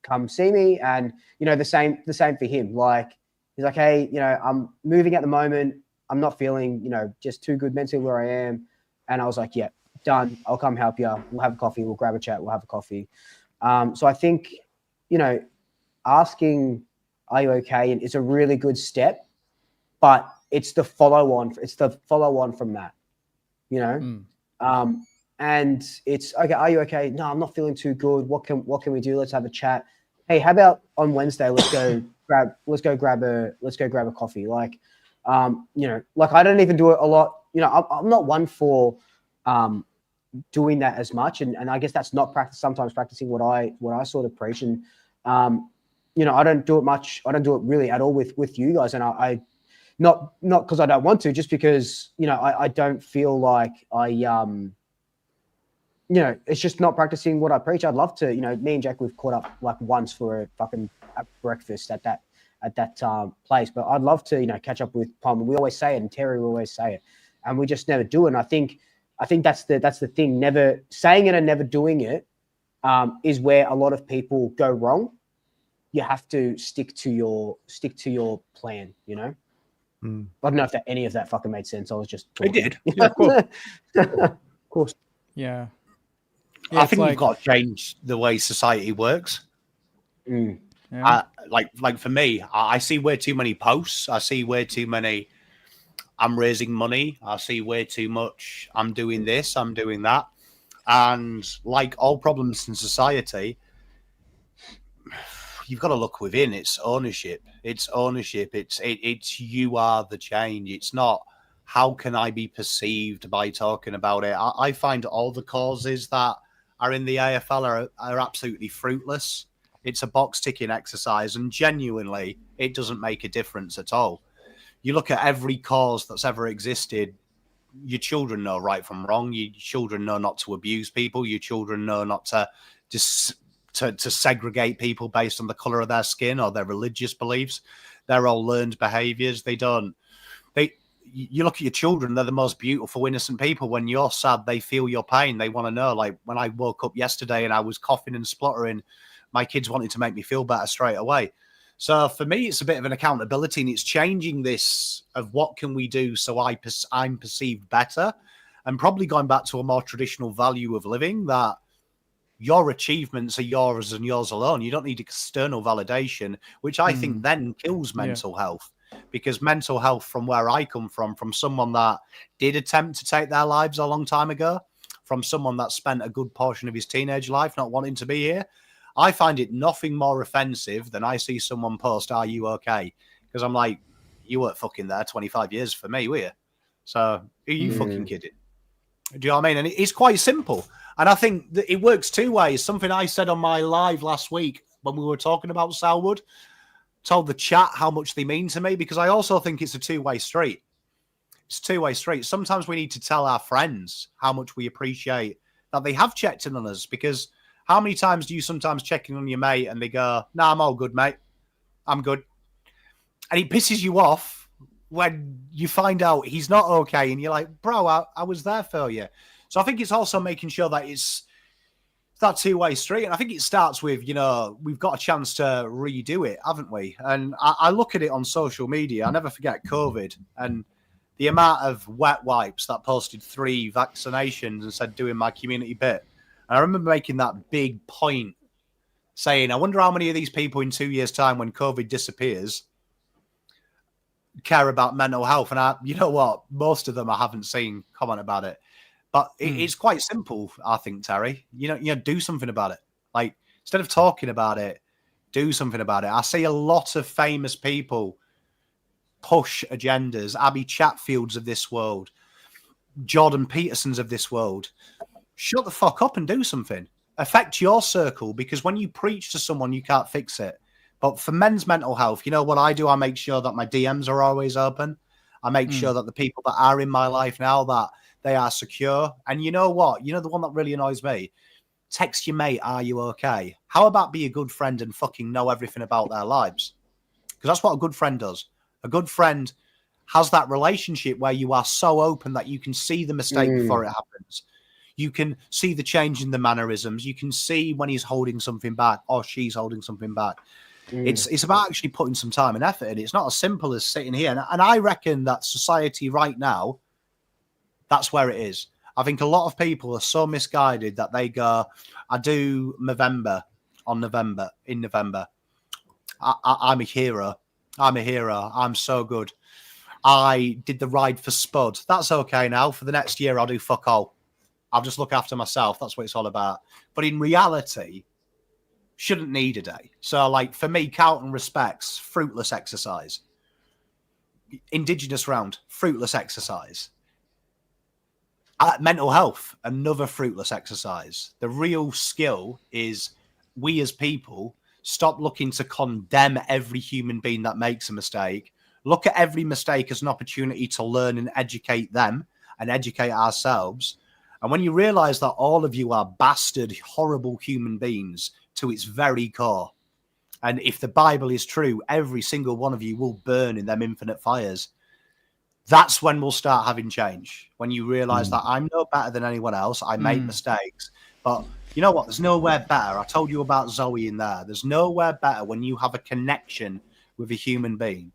come see me. And the same for him. Like, he's like, hey, I'm moving at the moment, I'm not feeling just too good mentally where I am. And I was like, yeah, done, I'll come help you, we'll have a coffee, we'll grab a chat, we'll have a coffee. So I think asking, are you okay, is a really good step, but it's the follow on from that, and it's okay. Are you okay? No, I'm not feeling too good. What can we do? Let's have a chat. Hey, how about on Wednesday? Let's go grab a coffee. Like, like, I don't even do it a lot. I'm not one for doing that as much, and I guess that's not practice. Sometimes practicing what I sort of preach, and I don't do it much. I don't do it really at all with you guys, and I not because I don't want to, just because I don't feel like it's just not practicing what I preach. I'd love to, me and Jack, we've caught up like once for a fucking breakfast at that place, but I'd love to, catch up with Pom. We always say it, and Terry will always say it, and we just never do it. And I think that's the thing. Never saying it and never doing it is where a lot of people go wrong. You have to stick to your plan. I don't know if any of that fucking made sense. I was just talking. It did. Yeah, of course. Yeah. I think you've got to change the way society works. Yeah. Like for me, I see way too many posts. I see way too many, I'm raising money. I see way too much, I'm doing this, I'm doing that. And like all problems in society, you've got to look within. It's ownership. It's you are the change. It's not how can I be perceived by talking about it? I find all the causes that are in the AFL are absolutely fruitless. It's a box-ticking exercise, and genuinely, it doesn't make a difference at all. You look at every cause that's ever existed, your children know right from wrong. Your children know not to abuse people. Your children know not to to segregate people based on the color of their skin or their religious beliefs. They're all learned behaviors. You look at your children, they're the most beautiful, innocent people. When you're sad, they feel your pain. They want to know. Like when I woke up yesterday and I was coughing and spluttering, my kids wanted to make me feel better straight away. So for me, it's a bit of an accountability, and it's changing this of what can we do so I'm perceived better, and probably going back to a more traditional value of living that your achievements are yours and yours alone. You don't need external validation, which I think then kills mental health. Because mental health, from where I come from someone that did attempt to take their lives a long time ago, from someone that spent a good portion of his teenage life not wanting to be here, I find it nothing more offensive than I see someone post, "Are you okay?" Because I'm like, you weren't fucking there 25 years for me, were you? So are you fucking kidding? Do you know what I mean? And it's quite simple. And I think that it works two ways. Something I said on my live last week when we were talking about Selwood, told the chat how much they mean to me, because I also think it's a two-way street. It's a two-way street. Sometimes we need to tell our friends how much we appreciate that they have checked in on us, because how many times do you sometimes check in on your mate and they go, "Nah, I'm all good, mate. I'm good." And it pisses you off when you find out he's not okay and you're like, "Bro, I was there for you." So I think it's also making sure that it's that two-way street. And I think it starts with, we've got a chance to redo it, haven't we? And I look at it on social media. I never forget COVID and the amount of wet wipes that posted 3 vaccinations and said doing my community bit. And I remember making that big point saying, I wonder how many of these people in 2 years' time, when COVID disappears, care about mental health. And you know what? Most of them I haven't seen comment about it. But it's quite simple, I think, Terry. Do something about it. Like, instead of talking about it, do something about it. I see a lot of famous people push agendas. Abby Chatfields of this world, Jordan Petersons of this world. Shut the fuck up and do something. Affect your circle, because when you preach to someone, you can't fix it. But for men's mental health, you know what I do? I make sure that my DMs are always open. I make sure that the people that are in my life now, that they are secure. And you know what? You know the one that really annoys me? Text your mate, "Are you okay?" How about be a good friend and fucking know everything about their lives? Because that's what a good friend does. A good friend has that relationship where you are so open that you can see the mistake before it happens. You can see the change in the mannerisms. You can see when he's holding something back or she's holding something back. It's about actually putting some time and effort in. It's not as simple as sitting here. And I reckon that society right now, that's where it is. I think a lot of people are so misguided that they go, "I do November in November. I'm a hero. I'm a hero. I'm so good. I did the ride for Spud. That's okay now. For the next year, I'll do fuck all. I'll just look after myself." That's what it's all about. But in reality, shouldn't need a day. So, like, for me, Carlton Respects, fruitless exercise. Indigenous round, fruitless exercise. Mental health, another fruitless exercise. The real skill is we as people stop looking to condemn every human being that makes a mistake. Look at every mistake as an opportunity to learn and educate them and educate ourselves. And when you realize that all of you are bastard, horrible human beings to its very core, and if the Bible is true, every single one of you will burn in them infinite fires. That's when we'll start having change. When you realize that I'm no better than anyone else. I make mistakes. But you know what? There's nowhere better. I told you about Zoe in there. There's nowhere better when you have a connection with a human being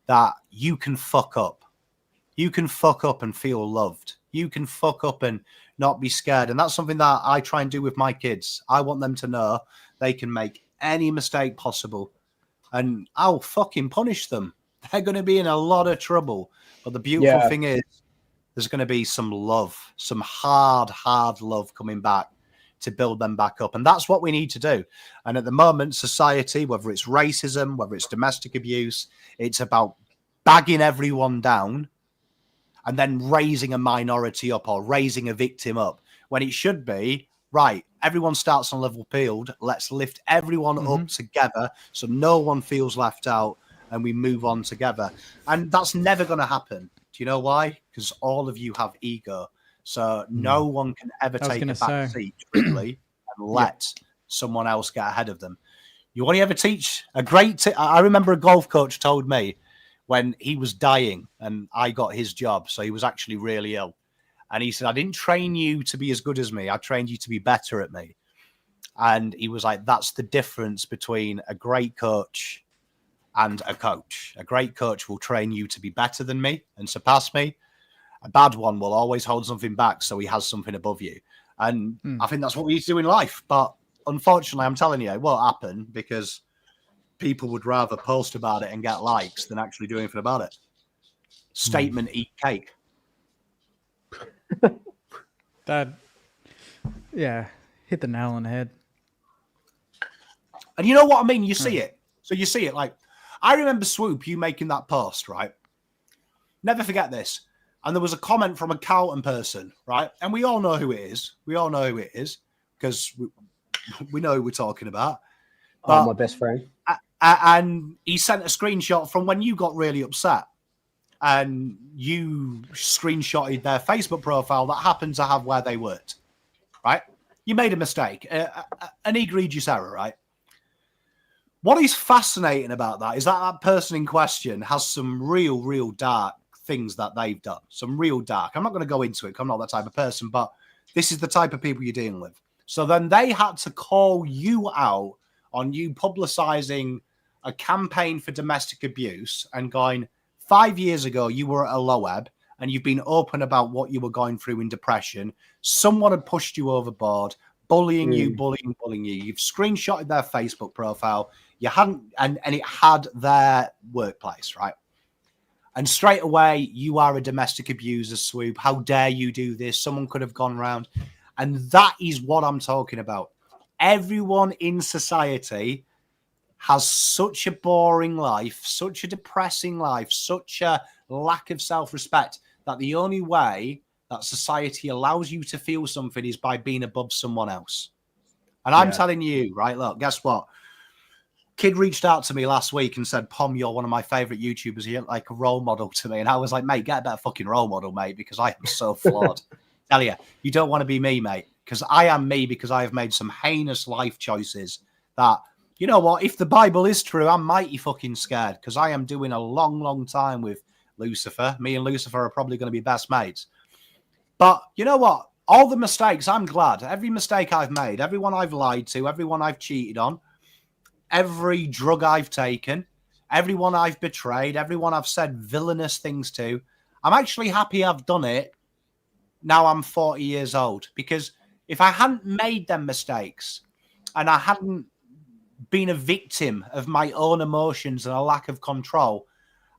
that you can fuck up. You can fuck up and feel loved. You can fuck up and not be scared. And that's something that I try and do with my kids. I want them to know they can make any mistake possible. And I'll fucking punish them. They're going to be in a lot of trouble. But the beautiful thing is there's going to be some love, some hard love coming back to build them back up. And that's what we need to do. And at the moment, society, whether it's racism, whether it's domestic abuse, it's about bagging everyone down and then raising a minority up or raising a victim up, when it should be, right, everyone starts on level field. Let's lift everyone up together so no one feels left out and we move on together. And that's never going to happen. Do you know why? Because all of you have ego. So no one can ever take a back seat, really, and let someone else get ahead of them. You only ever teach a great... I remember a golf coach told me when he was dying and I got his job, so he was actually really ill. And he said, I didn't train you to be as good as me. I trained you to be better at me. And he was like, that's the difference between a great coach and a coach. A great coach will train you to be better than me and surpass me. A bad one will always hold something back so he has something above you. And I think that's what we need to do in life. But unfortunately, I'm telling you, it won't happen because people would rather post about it and get likes than actually do anything about it. Statement, eat cake. That, hit the nail on the head. And you know what I mean? You see it. So you see it. Like, I remember Swoop, you making that post, right? Never forget this. And there was a comment from a Carlton person, right? And we all know who it is. We all know who it is because we know who we're talking about. But, my best friend. And he sent a screenshot from when you got really upset. And you screenshotted their Facebook profile that happened to have where they worked, right? You made a mistake, an egregious error, right? What is fascinating about that is that person in question has some real dark things that they've done. Some real dark. I'm not going to go into it because I'm not that type of person, but this is the type of people you're dealing with. So then they had to call you out on you publicizing a campaign for domestic abuse and going, 5 years ago, you were at a low ebb and you've been open about what you were going through in depression. Someone had pushed you overboard, bullying you. You've screenshotted their Facebook profile. You hadn't, and it had their workplace, right? And straight away, you are a domestic abuser, Swoop. How dare you do this? Someone could have gone round. And that is what I'm talking about. Everyone in society has such a boring life, such a depressing life, such a lack of self-respect that the only way that society allows you to feel something is by being above someone else. And I'm telling you, right, look, guess what? Kid reached out to me last week and said, Pom, you're one of my favorite YouTubers. You're like a role model to me. And I was like, mate, get a better fucking role model, mate, because I am so flawed. Tell you don't want to be me, mate, because I am me because I have made some heinous life choices that, you know what? If the Bible is true, I'm mighty fucking scared because I am doing a long time with Lucifer. Me and Lucifer are probably going to be best mates. But you know what? All the mistakes, I'm glad. Every mistake I've made, everyone I've lied to, everyone I've cheated on, every drug I've taken, everyone I've betrayed, everyone I've said villainous things to, I'm actually happy I've done it. Now I'm 40 years old because if I hadn't made them mistakes and I hadn't been a victim of my own emotions and a lack of control,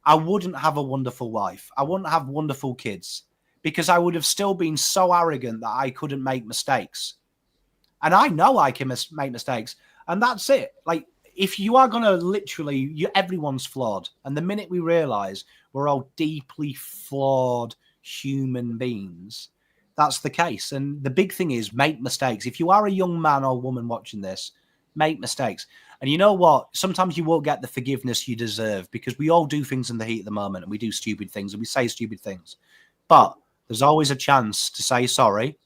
I wouldn't have a wonderful wife. I wouldn't have wonderful kids because I would have still been so arrogant that I couldn't make mistakes. And I know I can make mistakes. And that's it. Like, if you are going to literally, everyone's flawed. And the minute we realize we're all deeply flawed human beings, that's the case. And the big thing is make mistakes. If you are a young man or woman watching this, make mistakes. And you know what? Sometimes you won't get the forgiveness you deserve because we all do things in the heat of the moment and we do stupid things and we say stupid things. But there's always a chance to say sorry.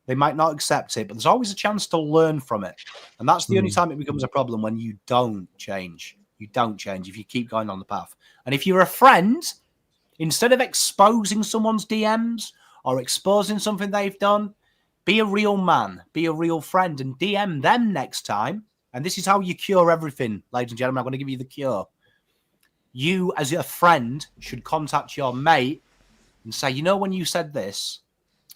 They might not accept it, but there's always a chance to learn from it. And that's the only time it becomes a problem, when you don't change. You don't change if you keep going on the path. And if you're a friend, instead of exposing someone's DMs or exposing something they've done, be a real man, be a real friend, and DM them next time. And this is how you cure everything, ladies and gentlemen. I'm going to give you the cure. You, as a friend, should contact your mate and say, you know, when you said this,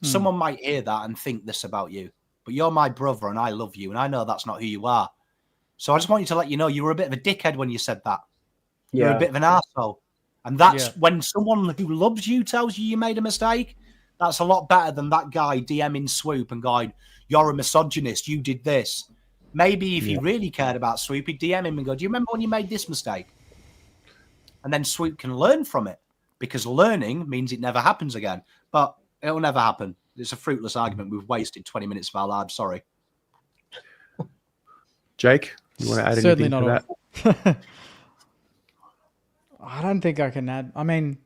someone might hear that and think this about you, but you're my brother and I love you and I know that's not who you are. So I just want you to let you know you were a bit of a dickhead when you said that. You're a bit of an arsehole. And that's when someone who loves you tells you made a mistake. That's a lot better than that guy DMing Swoop and going, you're a misogynist, you did this. Maybe if he really cared about Swoop, he'd DM him and go, do you remember when you made this mistake? And then Swoop can learn from it. because learning means it never happens again. But it'll never happen. It's a fruitless argument. We've wasted 20 minutes of our lives. Sorry. Jake, you want to add Certainly anything not to that? I don't think I can add. I mean,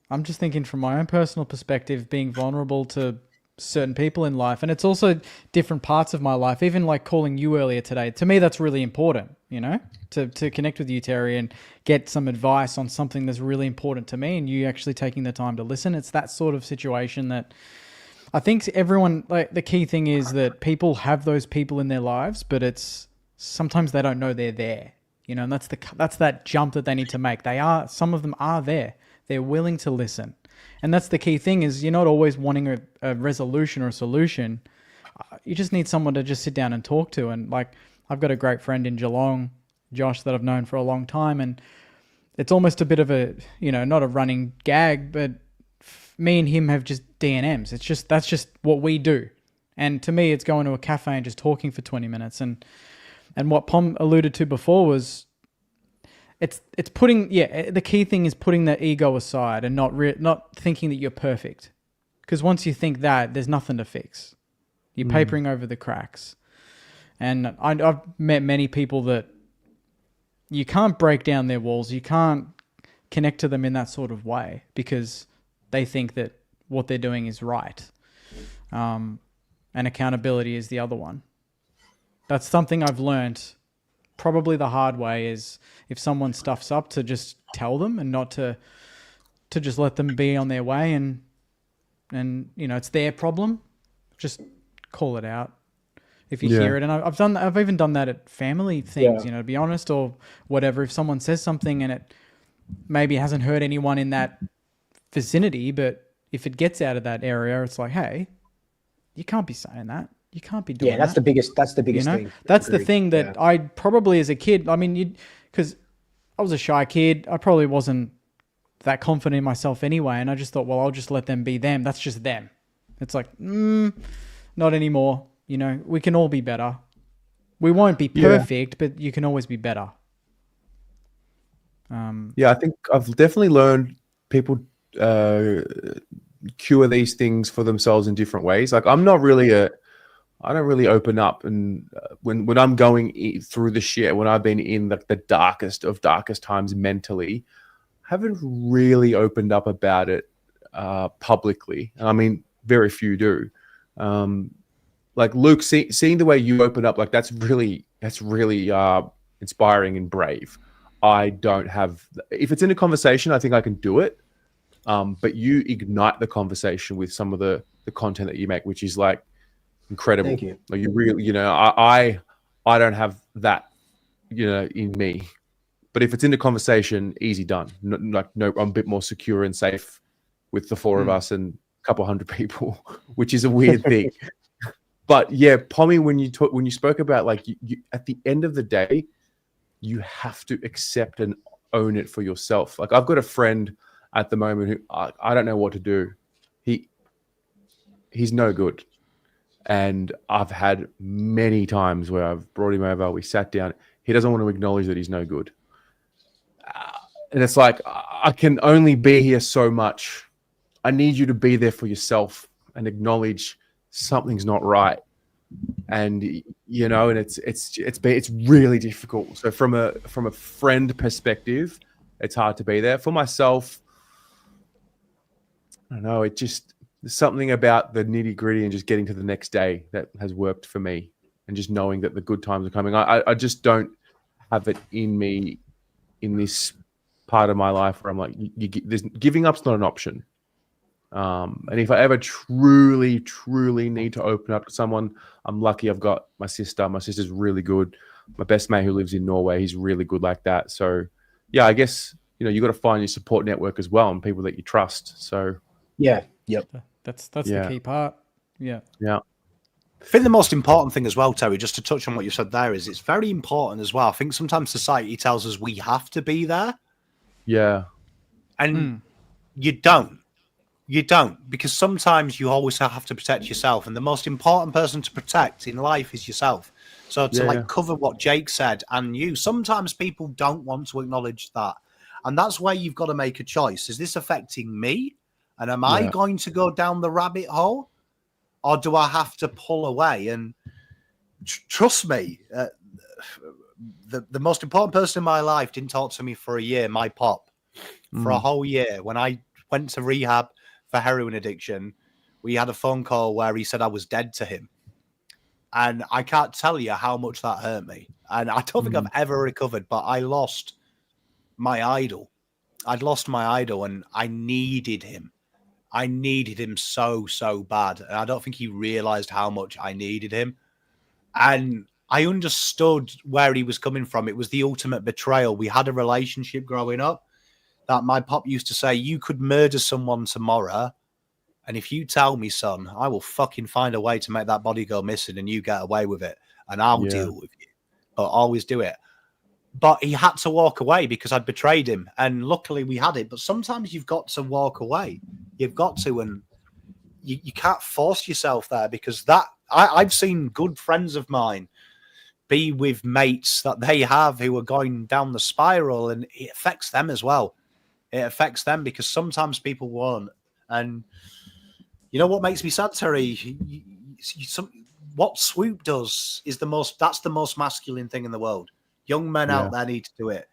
I'm just thinking from my own personal perspective, being vulnerable to certain people in life. And it's also different parts of my life, even like calling you earlier today. To me, that's really important, you know, to connect with you, Terry, and get some advice on something that's really important to me and you actually taking the time to listen. It's that sort of situation that I think everyone, like the key thing is that people have those people in their lives, but it's sometimes they don't know they're there, you know, and that's that jump that they need to make. Some of them are there. They're willing to listen. And that's the key thing is you're not always wanting a resolution or a solution. You just need someone to just sit down and talk to. And like, I've got a great friend in Geelong, Josh, that I've known for a long time. And it's almost a bit of a, you know, not a running gag, but me and him have just D&Ms. That's just what we do. And to me, it's going to a cafe and just talking for 20 minutes. And what Pom alluded to before was, it's putting, the key thing is putting the ego aside and not thinking that you're perfect. Because once you think that, there's nothing to fix. You're papering over the cracks. And I've met many people that you can't break down their walls. You can't connect to them in that sort of way because they think that what they're doing is right. And accountability is the other one. That's something I've learned probably the hard way is if someone stuffs up to just tell them and not to just let them be on their way and you know, it's their problem. Just call it out if you hear it. And I've even done that at family things, you know, to be honest, or whatever. If someone says something and it maybe hasn't hurt anyone in that vicinity, but if it gets out of that area, it's like, hey, you can't be saying that. You can't be doing that. That's the biggest you know? Thing. That's the thing that I probably as a kid, I mean, because I was a shy kid, I probably wasn't that confident in myself anyway. And I just thought, well, I'll just let them be them. That's just them. It's like, not anymore. You know, we can all be better. We won't be perfect, but you can always be better. I think I've definitely learned people cure these things for themselves in different ways. Like I don't really open up, and when I'm going through the shit, when I've been in the darkest of darkest times mentally, I haven't really opened up about it publicly. I mean, very few do. Like Luke, seeing the way you open up, like that's really inspiring and brave. I don't have. If it's in a conversation, I think I can do it. But you ignite the conversation with some of the content that you make, which is like incredible. Thank you. Like you really, you know, I don't have that, you know, in me. But if it's in a conversation, easy done. No, I'm a bit more secure and safe with the four of us and a couple hundred people, which is a weird thing. But yeah, Pommy, when you spoke about like you at the end of the day, you have to accept and own it for yourself. Like I've got a friend at the moment who I don't know what to do. He's no good. And I've had many times where I've brought him over, we sat down. He doesn't want to acknowledge that he's no good. And it's like, I can only be here so much. I need you to be there for yourself and acknowledge something's not right. And, you know, and it's really difficult. So from a friend perspective, it's hard to be there. For myself, I don't know, there's something about the nitty gritty and just getting to the next day that has worked for me, and just knowing that the good times are coming. I just don't have it in me in this part of my life where I'm like, giving up's not an option. And if I ever truly, truly need to open up to someone, I'm lucky I've got my sister. My sister's really good. My best mate who lives in Norway, he's really good like that. So yeah, I guess, you know, you got to find your support network as well and people that you trust. So yeah. Yep. That's the key part. Yeah. Yeah. I think the most important thing as well, Terry, just to touch on what you said there, is it's very important as well. I think sometimes society tells us we have to be there. Yeah. And you don't. You don't, because sometimes you always have to protect yourself. And the most important person to protect in life is yourself. So to cover what Jake said and you, sometimes people don't want to acknowledge that. And that's where you've got to make a choice. Is this affecting me? And am I going to go down the rabbit hole? Or do I have to pull away? And trust me, the most important person in my life didn't talk to me for a year, my pop. For a whole year. When I went to rehab for heroin addiction, we had a phone call where he said I was dead to him. And I can't tell you how much that hurt me. And I don't think I've ever recovered, but I lost my idol. I'd lost my idol and I needed him. I needed him so, so bad. And I don't think he realized how much I needed him. And I understood where he was coming from. It was the ultimate betrayal. We had a relationship growing up that my pop used to say, you could murder someone tomorrow. And if you tell me, son, I will fucking find a way to make that body go missing and you get away with it. And I'll deal with you. But always do it. But he had to walk away because I'd betrayed him. And luckily we had it. But sometimes you've got to walk away. You've got to. And you can't force yourself there because I've seen good friends of mine be with mates that they have who are going down the spiral, and it affects them as well. It affects them because sometimes people won't. And you know what makes me sad, Terry? What Swoop does is that's the most masculine thing in the world. Young men out there need to do it.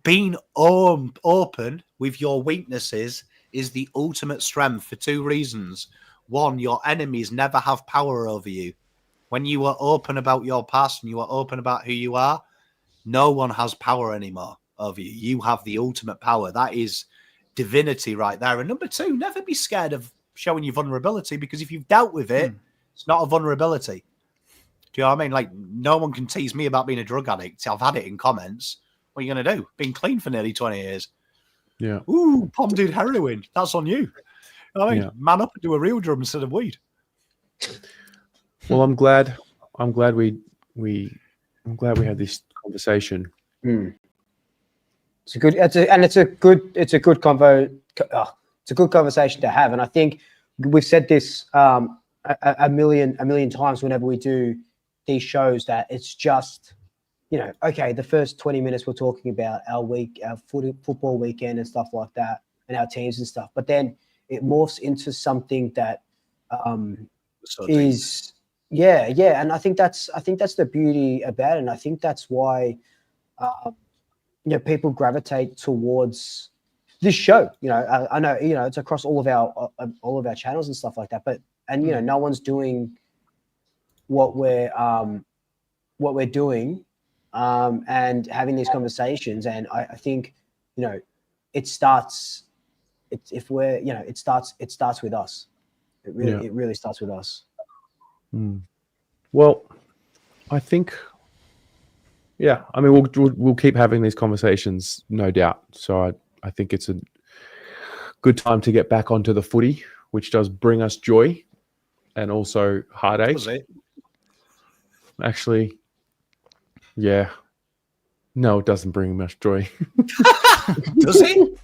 Being open with your weaknesses is the ultimate strength for two reasons. One, your enemies never have power over you. When you are open about your past and you are open about who you are, no one has power anymore over you. You have the ultimate power. That is divinity right there. And number two, never be scared of showing your vulnerability, because if you've dealt with it, it's not a vulnerability. Do you know what I mean? Like, no one can tease me about being a drug addict. I've had it in comments. What are you going to do? Been clean for nearly 20 years. Yeah. Ooh, Pom did heroin. That's on you. You know what I mean? Man up and do a real drum instead of weed. Well, I'm glad we had this conversation. It's a good conversation to have. And I think we've said this a million times whenever we do these shows, that it's just, okay, the first 20 minutes we're talking about our football weekend and stuff like that, and our teams and stuff. But then it morphs into something that is. Yeah, and I think that's the beauty about it, and I think that's why people gravitate towards this show. I know it's across all of our channels and stuff like that, but no one's doing what we're doing and having these conversations, and I think it starts with us. It really starts with us. Well, I think, I mean, we'll keep having these conversations, no doubt. So I think it's a good time to get back onto the footy, which does bring us joy and also heartache. Was it? Actually, no, it doesn't bring much joy. Does it?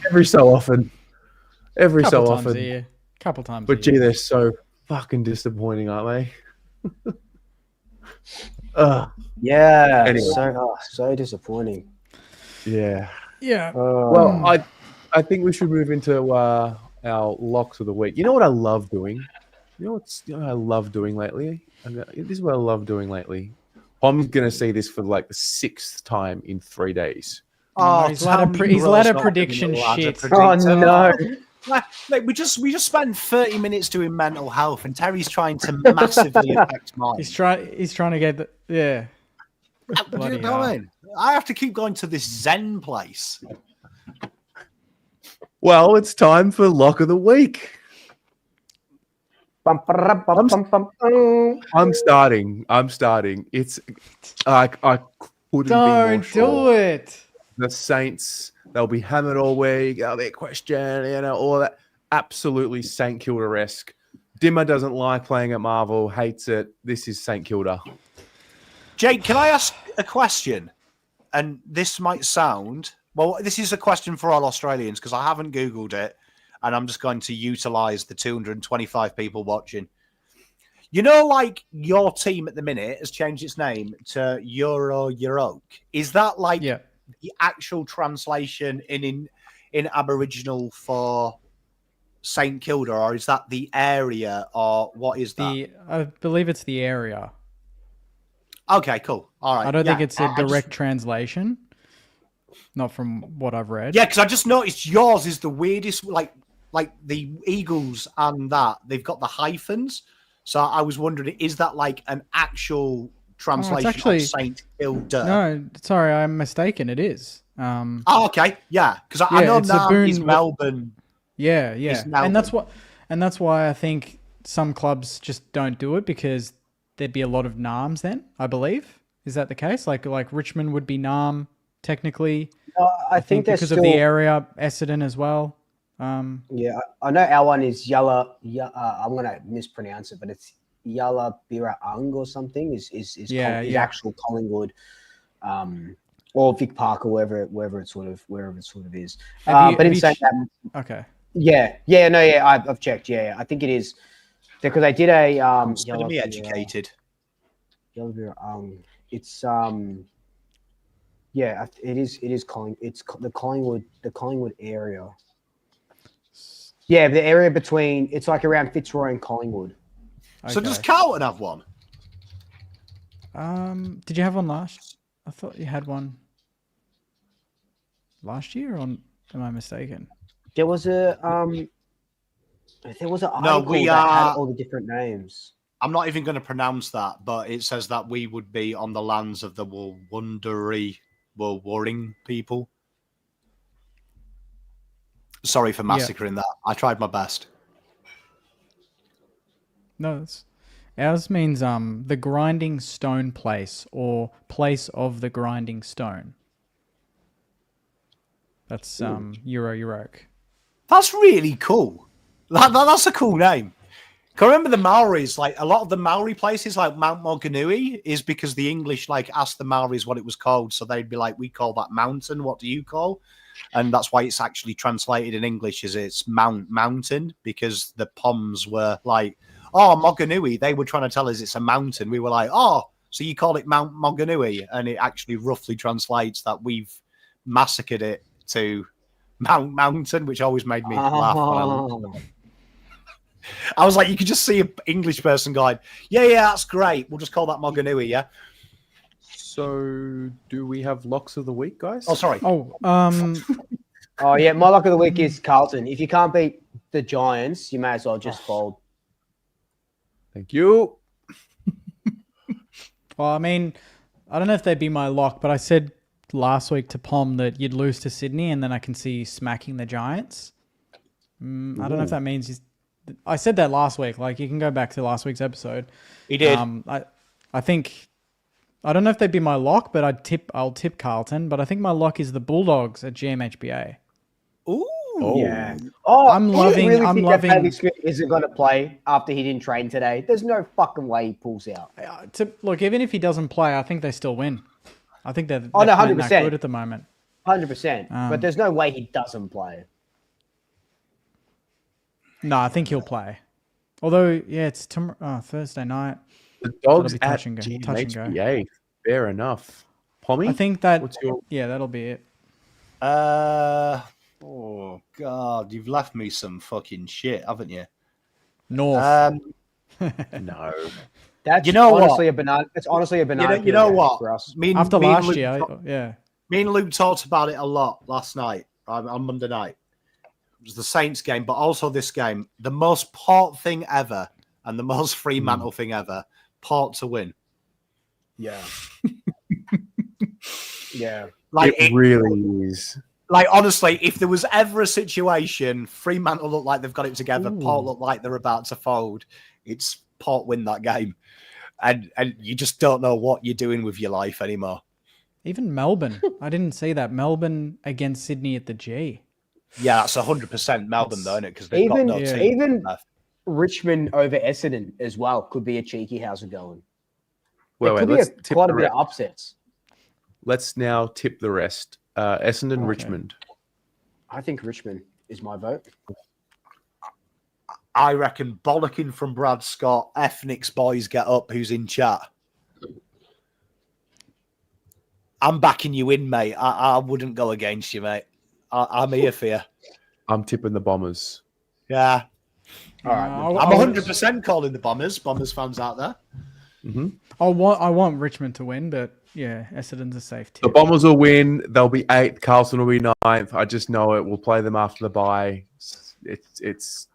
Every so often. Couple times. But gee, they're so fucking disappointing, aren't they? Yeah. Anyway. So disappointing. Yeah. Yeah. Well, I think we should move into our locks of the week. You know what I love doing? What I love doing lately? This is what I love doing lately. I'm going to see this for like the 6th time in 3 days. Oh, he's let a prediction shit. Oh, no. Like we just spent 30 minutes doing mental health, and Terry's trying to massively affect mine. He's trying to get You know what I mean? I have to keep going to this Zen place. Well, it's time for lock of the week. I'm starting. It's I couldn't be more sure. Don't do it. The Saints, they'll be hammered all week. Their question, all that. Absolutely St Kilda-esque. Dimmer doesn't like playing at Marvel, hates it. This is St Kilda. Jake, can I ask a question? And this might sound... Well, this is a question for all Australians because I haven't Googled it, and I'm just going to utilise the 225 people watching. Like your team at the minute has changed its name to Euroke. Is that like the actual translation in Aboriginal for St Kilda, or is that the area, or what is that? I believe it's the area. Okay, cool. All right. I don't think Yeah, it's a I direct just- translation. Not from what I've read. Yeah, because I just noticed yours is the weirdest. Like the Eagles and that they've got the hyphens. So I was wondering, is that like an actual translation actually- of Saint Kilda? No, sorry, I'm mistaken. It is. Oh, okay. Yeah, because I Yeah, know it's a now boon- is Melbourne. Yeah, It's and that's Melbourne. that's why I think some clubs just don't do it, because there'd be a lot of Nams then, I believe. Is that the case? Like Richmond would be Nam technically. I think there's because still, of the area, Essendon as well. Yeah, I know our one is Yalla. I'm gonna mispronounce it, but it's Yalla Biraung or something. Is Yeah, yeah. actual Collingwood, or Vic Park, or wherever it sort of is. Have But in you saying that, Okay. I've checked. Yeah, I think it is because they did a Consider Yalla me Biraung. educated. Yalla Biraung. It's yeah, it is. It's the Collingwood area. Yeah, the area between, it's like around Fitzroy and Collingwood. So Okay. does Carlton have one? Did you have one last? I thought you had one last year, or am I mistaken? There was an article we that had are- all the different names. I'm not even going to pronounce that, but it says that we would be on the lands of the Warring people. Sorry for massacring that. I tried my best. No, ours means the grinding stone place, or place of the grinding stone. That's Euroke. That's really cool. That's a cool name. Can I remember the Maoris? Like a lot of the Maori places, like Mount Moganui, is because the English like asked the Maoris what it was called, so they'd be like, "We call that mountain. What do you call?" And that's why it's actually translated in English as it's mountain, because the Poms were like, "Oh, Moganui." They were trying to tell us it's a mountain. We were like, "Oh, so you call it Mount Moganui?" And it actually roughly translates that we've massacred it to mountain, which always made me laugh. When I was like, you could just see an English person going, yeah, that's great. We'll just call that Moganui, yeah? So, do we have locks of the week, guys? Oh, sorry. Oh, Oh yeah, my luck of the week is Carlton. If you can't beat the Giants, you may as well just fold. Thank you. well, I mean, I don't know if they'd be my lock, but I said last week to Pom that you'd lose to Sydney, and then I can see you smacking the Giants. I don't know if that means I said that last week. Like, you can go back to last week's episode. He did. I think, I don't know if they'd be my lock, but I'll tip Carlton. But I think my lock is the Bulldogs at GMHBA. Ooh. Yeah. Oh, I'm loving- Really I'm think loving- that Bailey Smith isn't going to play after he didn't train today. There's no fucking way he pulls out. Look, even if he doesn't play, I think they still win. I think they're no, playing that 100%. good at the moment. 100%. But there's no way he doesn't play. No, I think he'll play. Although, yeah, it's Thursday night. The Dogs be at touch and go. GMHBA. Fair enough. Pommy? I think that, What's your... yeah, that'll be it. Oh, God. You've left me some fucking shit, haven't you? North. No. That's You know honestly a banana. It's honestly a banana. You know peel what? for us. After me and last Luke year, talk- yeah. Me and Luke talked about it a lot last night, on Monday night. It was the Saints game, but also this game. The most Port thing ever and the most Fremantle thing ever. Port to win. Yeah. Yeah. Like it really is. Like, honestly, if there was ever a situation, Fremantle look like they've got it together, Port look like they're about to fold, it's Port win that game. And you just don't know what you're doing with your life anymore. Even Melbourne. I didn't see that. Melbourne against Sydney at the G. Yeah, that's 100% Melbourne, though, isn't it? Because they've got no team Even left. Richmond over Essendon as well could be a cheeky. How's it going? Well, There could let's be tip quite a the bit rest. of upsets. Let's now tip the rest. Essendon, Okay. Richmond. I think Richmond is my vote. I reckon bollocking from Brad Scott, Ethnics boys get up, who's in chat. I'm backing you in, mate. I wouldn't go against you, mate. I'm here for you. I'm tipping the Bombers. Yeah. All right. I'm 100% calling the Bombers. Bombers fans out there. Mm-hmm. I want Richmond to win, but yeah, Essendon's a safe tip. The Bombers will win. They'll be 8th. Carlton will be 9th. I just know it. We'll play them after the bye. It's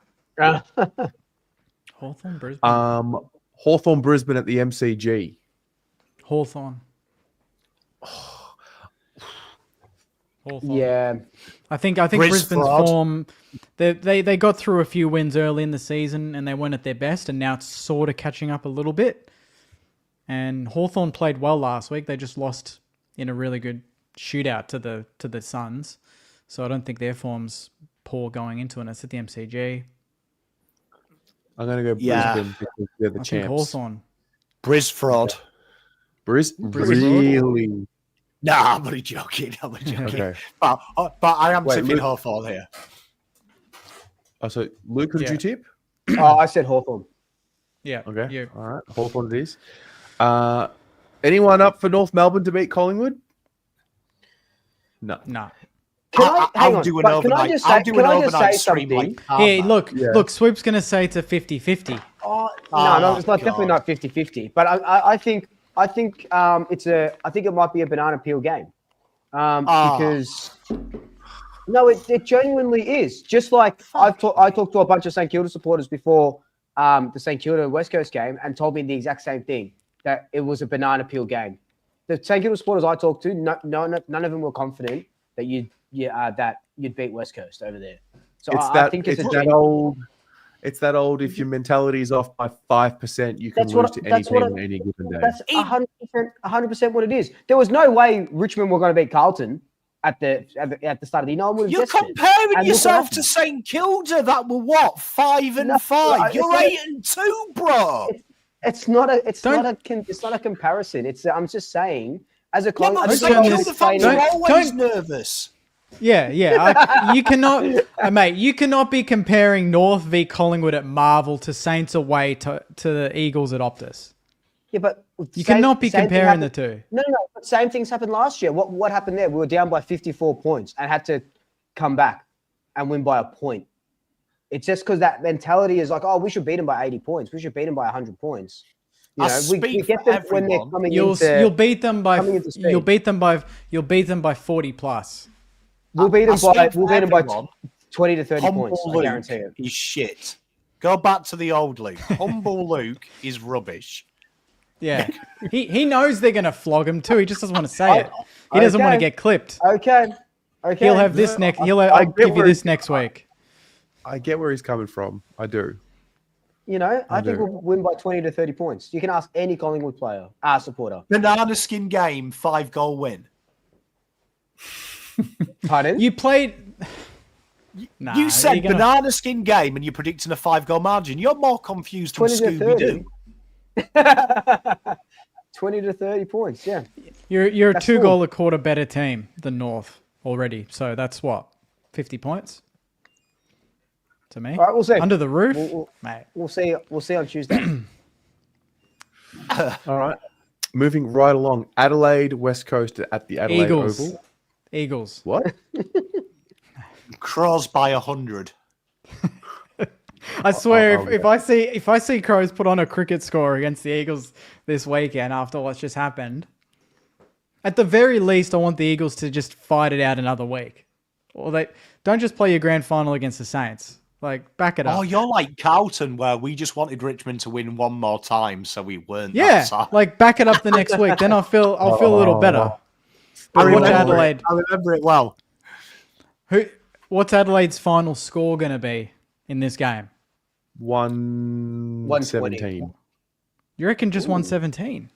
Hawthorn, Brisbane. Hawthorn Brisbane at the MCG. Hawthorn. Yeah. I think Brisbane's form. They got through a few wins early in the season and they weren't at their best, and now it's sort of catching up a little bit. And Hawthorn played well last week. They just lost in a really good shootout to the Suns, so I don't think their form's poor going into it. It's at the MCG. I'm going to go Brisbane because they're the champs. Hawthorn. Briz fraud. Really? Nah, I'm only joking. Okay. But I am tipping Hawthorn here. Oh, so Luke, who did you tip? I said Hawthorn. Yeah. Okay. You. All right. Hawthorn it is. Anyone up for North Melbourne to beat Collingwood? No. Nah. I'll do an overnight stream. Something? Hey, look, Swoop's going to say it's a 50-50. No, it's not. Definitely not 50-50. But I think it might be a banana peel game, because no, it genuinely is. Just like I talked to a bunch of St Kilda supporters before the St Kilda West Coast game, and told me the exact same thing, that it was a banana peel game. The St Kilda supporters I talked to, none of them were confident that you'd beat West Coast over there. So I think it's that old. It's that old. If your mentality is off by 5%, you can lose to any team on any given day. That's 100% what it is. There was no way Richmond were going to beat Carlton at the start of the year. No one would have You're comparing yourself to St Kilda that were what 5 and 5. You're 8 and 2, bro. It's not a comparison. I'm just saying, as a St Kilda fans are always nervous. Yeah. You cannot, mate. You cannot be comparing North v Collingwood at Marvel to Saints away to the Eagles at Optus. Yeah, but you cannot be comparing the two. No. But same things happened last year. What happened there? We were down by 54 points and had to come back and win by a point. It's just because that mentality is like, oh, we should beat them by 80 points. We should beat them by 100 points. We get them when they're coming into. You'll beat them by 40 plus. We'll beat them by 20 to 30 points. I guarantee it. He's shit. Go back to the old Luke. Humble Luke is rubbish. Yeah. He knows they're going to flog him too. He just doesn't want to say it. He doesn't want to get clipped. Okay. He'll have this next. I'll give you this next week. I get where he's coming from. I do. I think we'll win by 20 to 30 points. You can ask any Collingwood player, supporter. Banana skin game, 5-goal win. Pardon? You played. You said banana skin game and you're predicting a 5-goal margin. You're more confused than Scooby-Doo. 20 to 30 points, yeah. You're a 2-goal a quarter better team than North already. So that's what? 50 points? To me? All right, we'll see. Under the roof? Mate. We'll see on Tuesday. All right. Moving right along. Adelaide, West Coast at the Adelaide Oval. Eagles. What? Crows by 100. I swear, if I see Crows put on a cricket score against the Eagles this weekend after what's just happened, at the very least, I want the Eagles to just fight it out another week. Or they don't just play your grand final against the Saints. Like, back it up. Oh, you're like Carlton, where we just wanted Richmond to win one more time, so we weren't. Like back it up the next week. Then I'll feel a little better. I remember it well. What's Adelaide's final score going to be in this game? 117. You reckon just 117?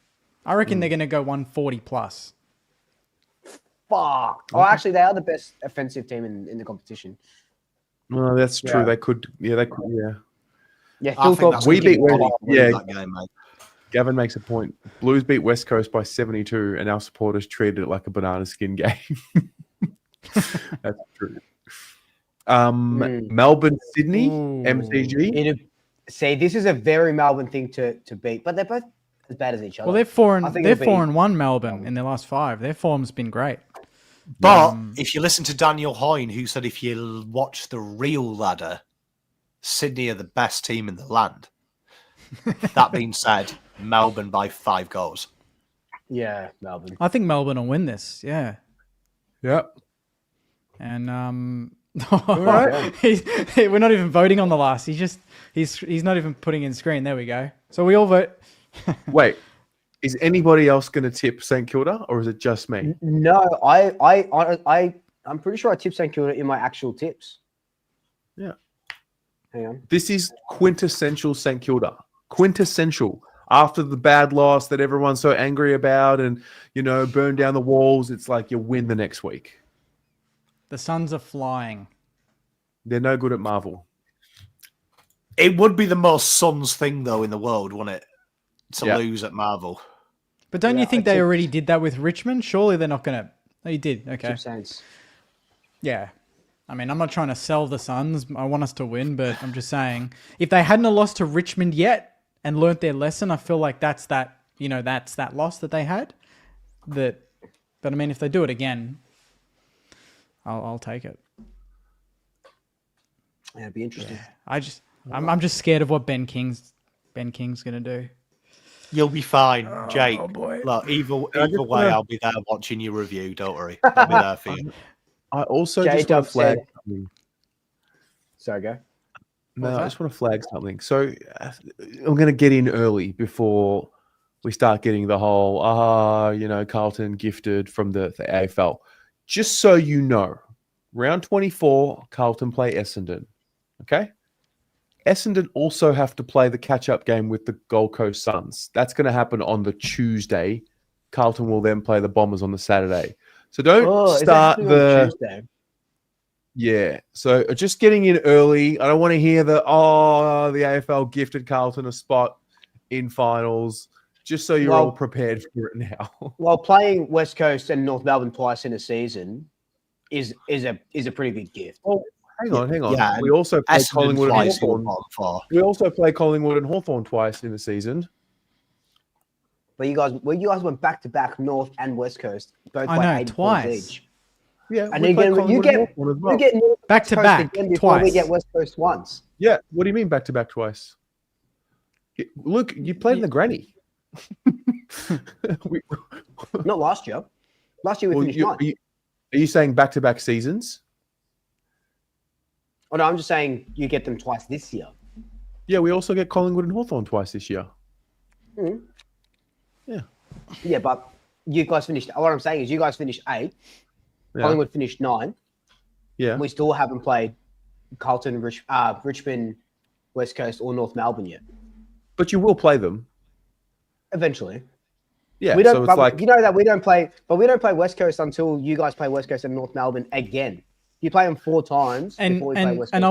I reckon they're going to go 140 plus. Fuck. Oh, actually, they are the best offensive team in the competition. No, that's true. Yeah. They could. Yeah. Yeah, we beat West. Yeah, game, mate. Gavin makes a point. Blues beat West Coast by 72, and our supporters treated it like a banana skin game. That's true. Melbourne, Sydney, MCG. See, this is a very Melbourne thing to beat, but they're as bad as each other. Well, they're 4 I and think they're it'll be- 4-1 Melbourne in their last 5. Their form's been great. But if you listen to Daniel Hoyne, who said if you watch the real ladder, Sydney are the best team in the land. That being said, Melbourne by 5 goals. Yeah, Melbourne. I think Melbourne will win this. Yeah. Yep. And right. we're not even voting on the last. He's not even putting in screen. There we go. So we all vote. Wait, is anybody else going to tip St Kilda, or is it just me? No, I'm pretty sure I tipped St Kilda in my actual tips. Yeah. Hang on. This is quintessential St Kilda. Quintessential. After the bad loss that everyone's so angry about and, burn down the walls, it's like you win the next week. The Suns are flying. They're no good at Marvel. It would be the most Suns thing, though, in the world, wouldn't it? To Yeah. lose at Marvel. But don't Yeah, you think I they tipped- already did that with Richmond? Surely they're not going to. Oh, you did. Okay. Tipped Saints. Yeah. I mean, I'm not trying to sell the Suns. I want us to win, but I'm just saying, if they hadn't have lost to Richmond yet and learnt their lesson, I feel like that's that loss that they had. But I mean, if they do it again, I'll take it. Yeah, it'd be interesting. I'm just scared of what Ben King's gonna do. You'll be fine, Jake. Oh boy. Look, either way, wanna- I'll be there watching your review. Don't worry. I'll be there for you. I also Jay just want Dub to flag said- something. Sorry, go. No, I just want to flag something. So I'm going to get in early before we start getting the whole, Carlton gifted from the AFL. Just so you know, round 24, Carlton play Essendon. Okay? Essendon also have to play the catch-up game with the Gold Coast Suns. That's going to happen on the Tuesday. Carlton will then play the Bombers on the Saturday. So don't is that start happening on the... Tuesday? Yeah, so just getting in early. I don't want to hear the AFL gifted Carlton a spot in finals. Just so you're all prepared for it now. Well, playing West Coast and North Melbourne twice in a season is a pretty big gift. Oh, hang on. Yeah, we also play Essendon Collingwood and flies Hawthorn. for. We also play Collingwood and Hawthorn twice in the season. But you guys went back to back North and West Coast, both I by know, 80 points twice. each. Yeah, And we you play get Collingwood and Hawthorn as well. you get North Back to Coast back, again before we twice. get West Coast once. Yeah, what do you mean back to back twice? Look, you played in the granny. Not last year. Last year we finished ninth. Are you saying back to back seasons? Oh no, I'm just saying you get them twice this year. Yeah, we also get Collingwood and Hawthorn twice this year. Mhm. Yeah. Yeah, but you guys finished. What I'm saying is you guys finished 8. Yeah. Collingwood finished 9. Yeah. We still haven't played Carlton, Richmond, West Coast, or North Melbourne yet. But you will play them. Eventually, Yeah. we don't. So it's but like you know that we don't play, but we don't play West Coast until you guys play West Coast and North Melbourne again. You play them 4 times before we play West Coast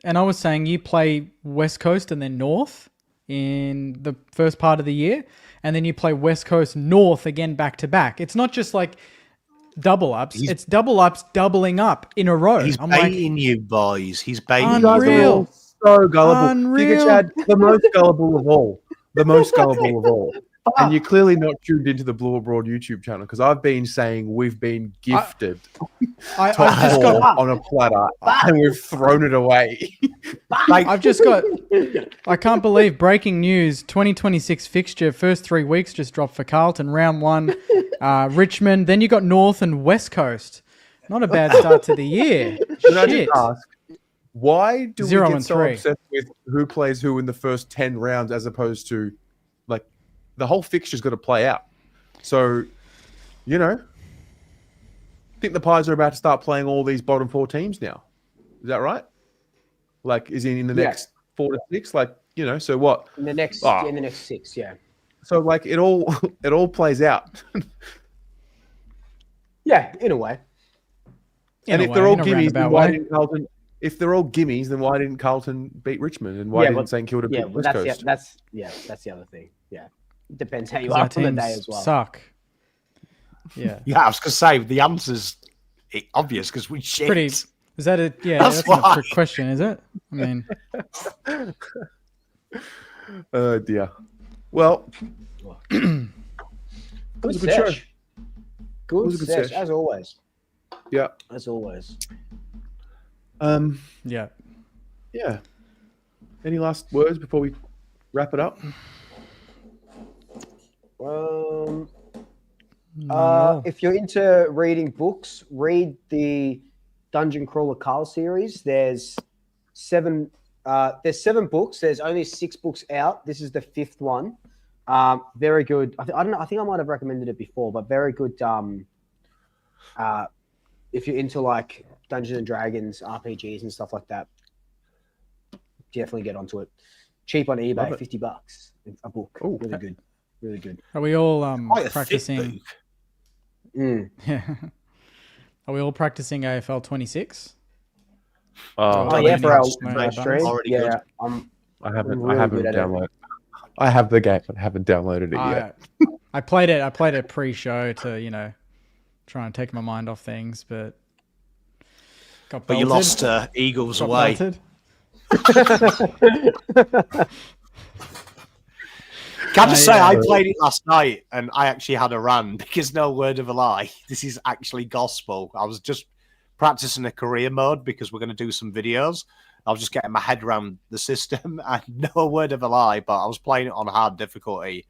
once. I was saying you play West Coast and then North in the first part of the year, and then you play West Coast North again back to back. It's not just like double ups; it's double ups doubling up in a row. He's I'm baiting you, boys. He's baiting you guys you. are all so gullible. Unreal. Giga Chad, the most gullible of all. The most gullible of all. And you're clearly not tuned into the Blue Abroad YouTube channel because I've been saying we've been gifted I've just got. on a platter and we've thrown it away. I've just got. I can't believe breaking news: 2026 fixture. First 3 weeks just dropped for Carlton. Round 1, Richmond. Then you got North and West Coast. Not a bad start to the year. Can I Shit. just ask, why do 0 we get and so 3. obsessed with who plays who in the first 10 rounds as opposed to like the whole fixture's got to play out? So, I think the Pies are about to start playing all these bottom 4 teams now. Is that right? Like, is in the next 4 to 6? Like, so what? In the next 6, yeah. So like it all plays out. Yeah, in a way. And if they're all gimmies, then why didn't Carlton? If they're all gimmies, then why didn't Carlton beat Richmond? And why didn't St Kilda beat West Coast? That's the other thing. Yeah, depends how you are on the day as well. Suck. Yeah. Yeah, I was going to say the answer's obvious because we shit. Pretty. Is that a that's not a trick question, is it? I mean, Oh dear. Well, Good was a good show. sesh. Good was a good sesh, sesh. as always. Yeah. As always. Yeah. Yeah. Any last words before we wrap it up? If you're into reading books, read the Dungeon Crawler Carl series. There's 7 books. There's only 6 books out. This is the 5th one. Very good. I don't know. I think I might have recommended it before, but very good. If you're into like Dungeons and Dragons, RPGs, and stuff like that, definitely get onto it. Cheap on eBay, $50 a book. Ooh. Really good. Really good. Are we all Quite a thick practicing? book. Yeah. Are we all practicing AFL 26? Oh Oh, yeah, for our Nice. stream. Already Yeah, good. I haven't really good at it. downloaded. I have the game, but I haven't downloaded it yet. I played it pre-show to try and take my mind off things, but got But you belted. lost Eagles Got away. belted. Can I just say, I, I played it last night and I actually had a run because no word of a lie. This is actually gospel. I was just practicing a career mode because we're going to do some videos. I was just getting my head around the system and no word of a lie, but I was playing it on hard difficulty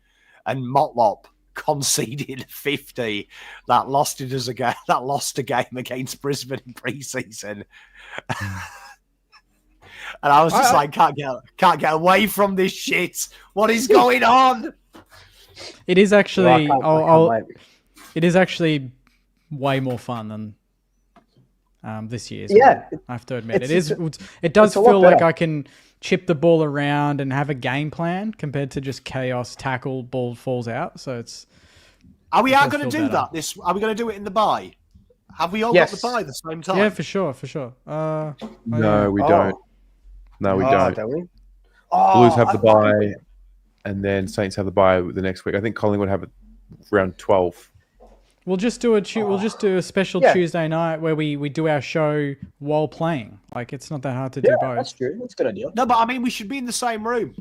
and Motlop conceded 50 that lost a game against Brisbane in pre-season. And I was just like, can't get away from this shit. What is going on? It is actually. I can't wait. It is actually way more fun than this year's. Yeah. one, I have to admit, It's- it does it's a lot feel like better. I can chip the ball around and have a game plan compared to just chaos, tackle, ball falls out. So it's. Are we It going does to feel do better. that? Are we going to do it in the bye? Have we all Yes. got the bye at the same time? Yeah, for sure, for sure. No, we Oh. don't. No, we don't. Don't we? Blues have the I- bye, and then Saints have the bye the next week. I think Collingwood have it round 12. We'll just do a special Yeah. Tuesday night where we do our show while playing. Like it's not that hard to do Yeah, both. that's true. That's a good idea. No, but I mean, we should be in the same room.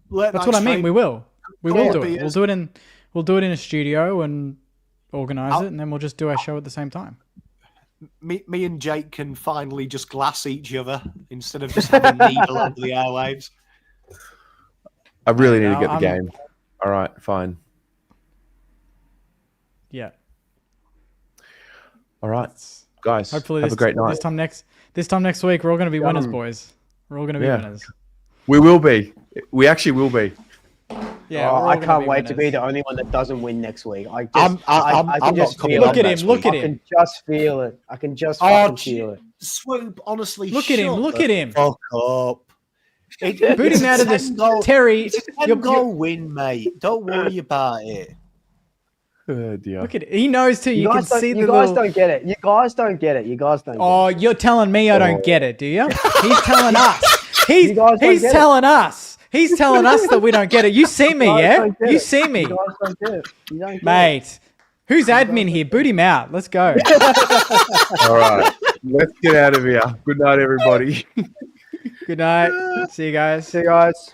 That's what I mean. We will Yeah, do but it. yes. We'll do it in a studio and organize I'll- it, and then we'll just do our show at the same time. Me and Jake can finally just glass each other instead of just having a needle over the airwaves. I really need to No, get the I'm- game. All right, fine. Yeah. All right, guys. Hopefully, have a great night. This time next week, we're all going to be winners, boys. We're all going to be Yeah. winners. We will be. We actually will be. Yeah. we're all I gonna can't be wait to be winners. the only one that doesn't win next week. I I'm can not just coming feel on Look at next him. Look week. at I him. can just feel it. I can just Oh, fucking feel it. Swoop, honestly, Look at him. shut Look the at him. Fuck up. Boot him out of this. Terry, It's a you're- 10-goal win, mate. Don't worry about it. Oh, dear. look at it. He knows too. You can guys don't, see the you guys little. don't get it. You guys don't get it. You guys don't. Oh, you're telling me I don't get it, do you? He's telling us. You guys don't He's get it. telling us. He's telling us that we don't get it. You see me, guys yeah? don't get You it. see me, You guys don't get it. You don't get it. mate. Who's admin here? Boot him out. Let's go. All right, let's get out of here. Good night, everybody. Good night. See you guys. See you guys.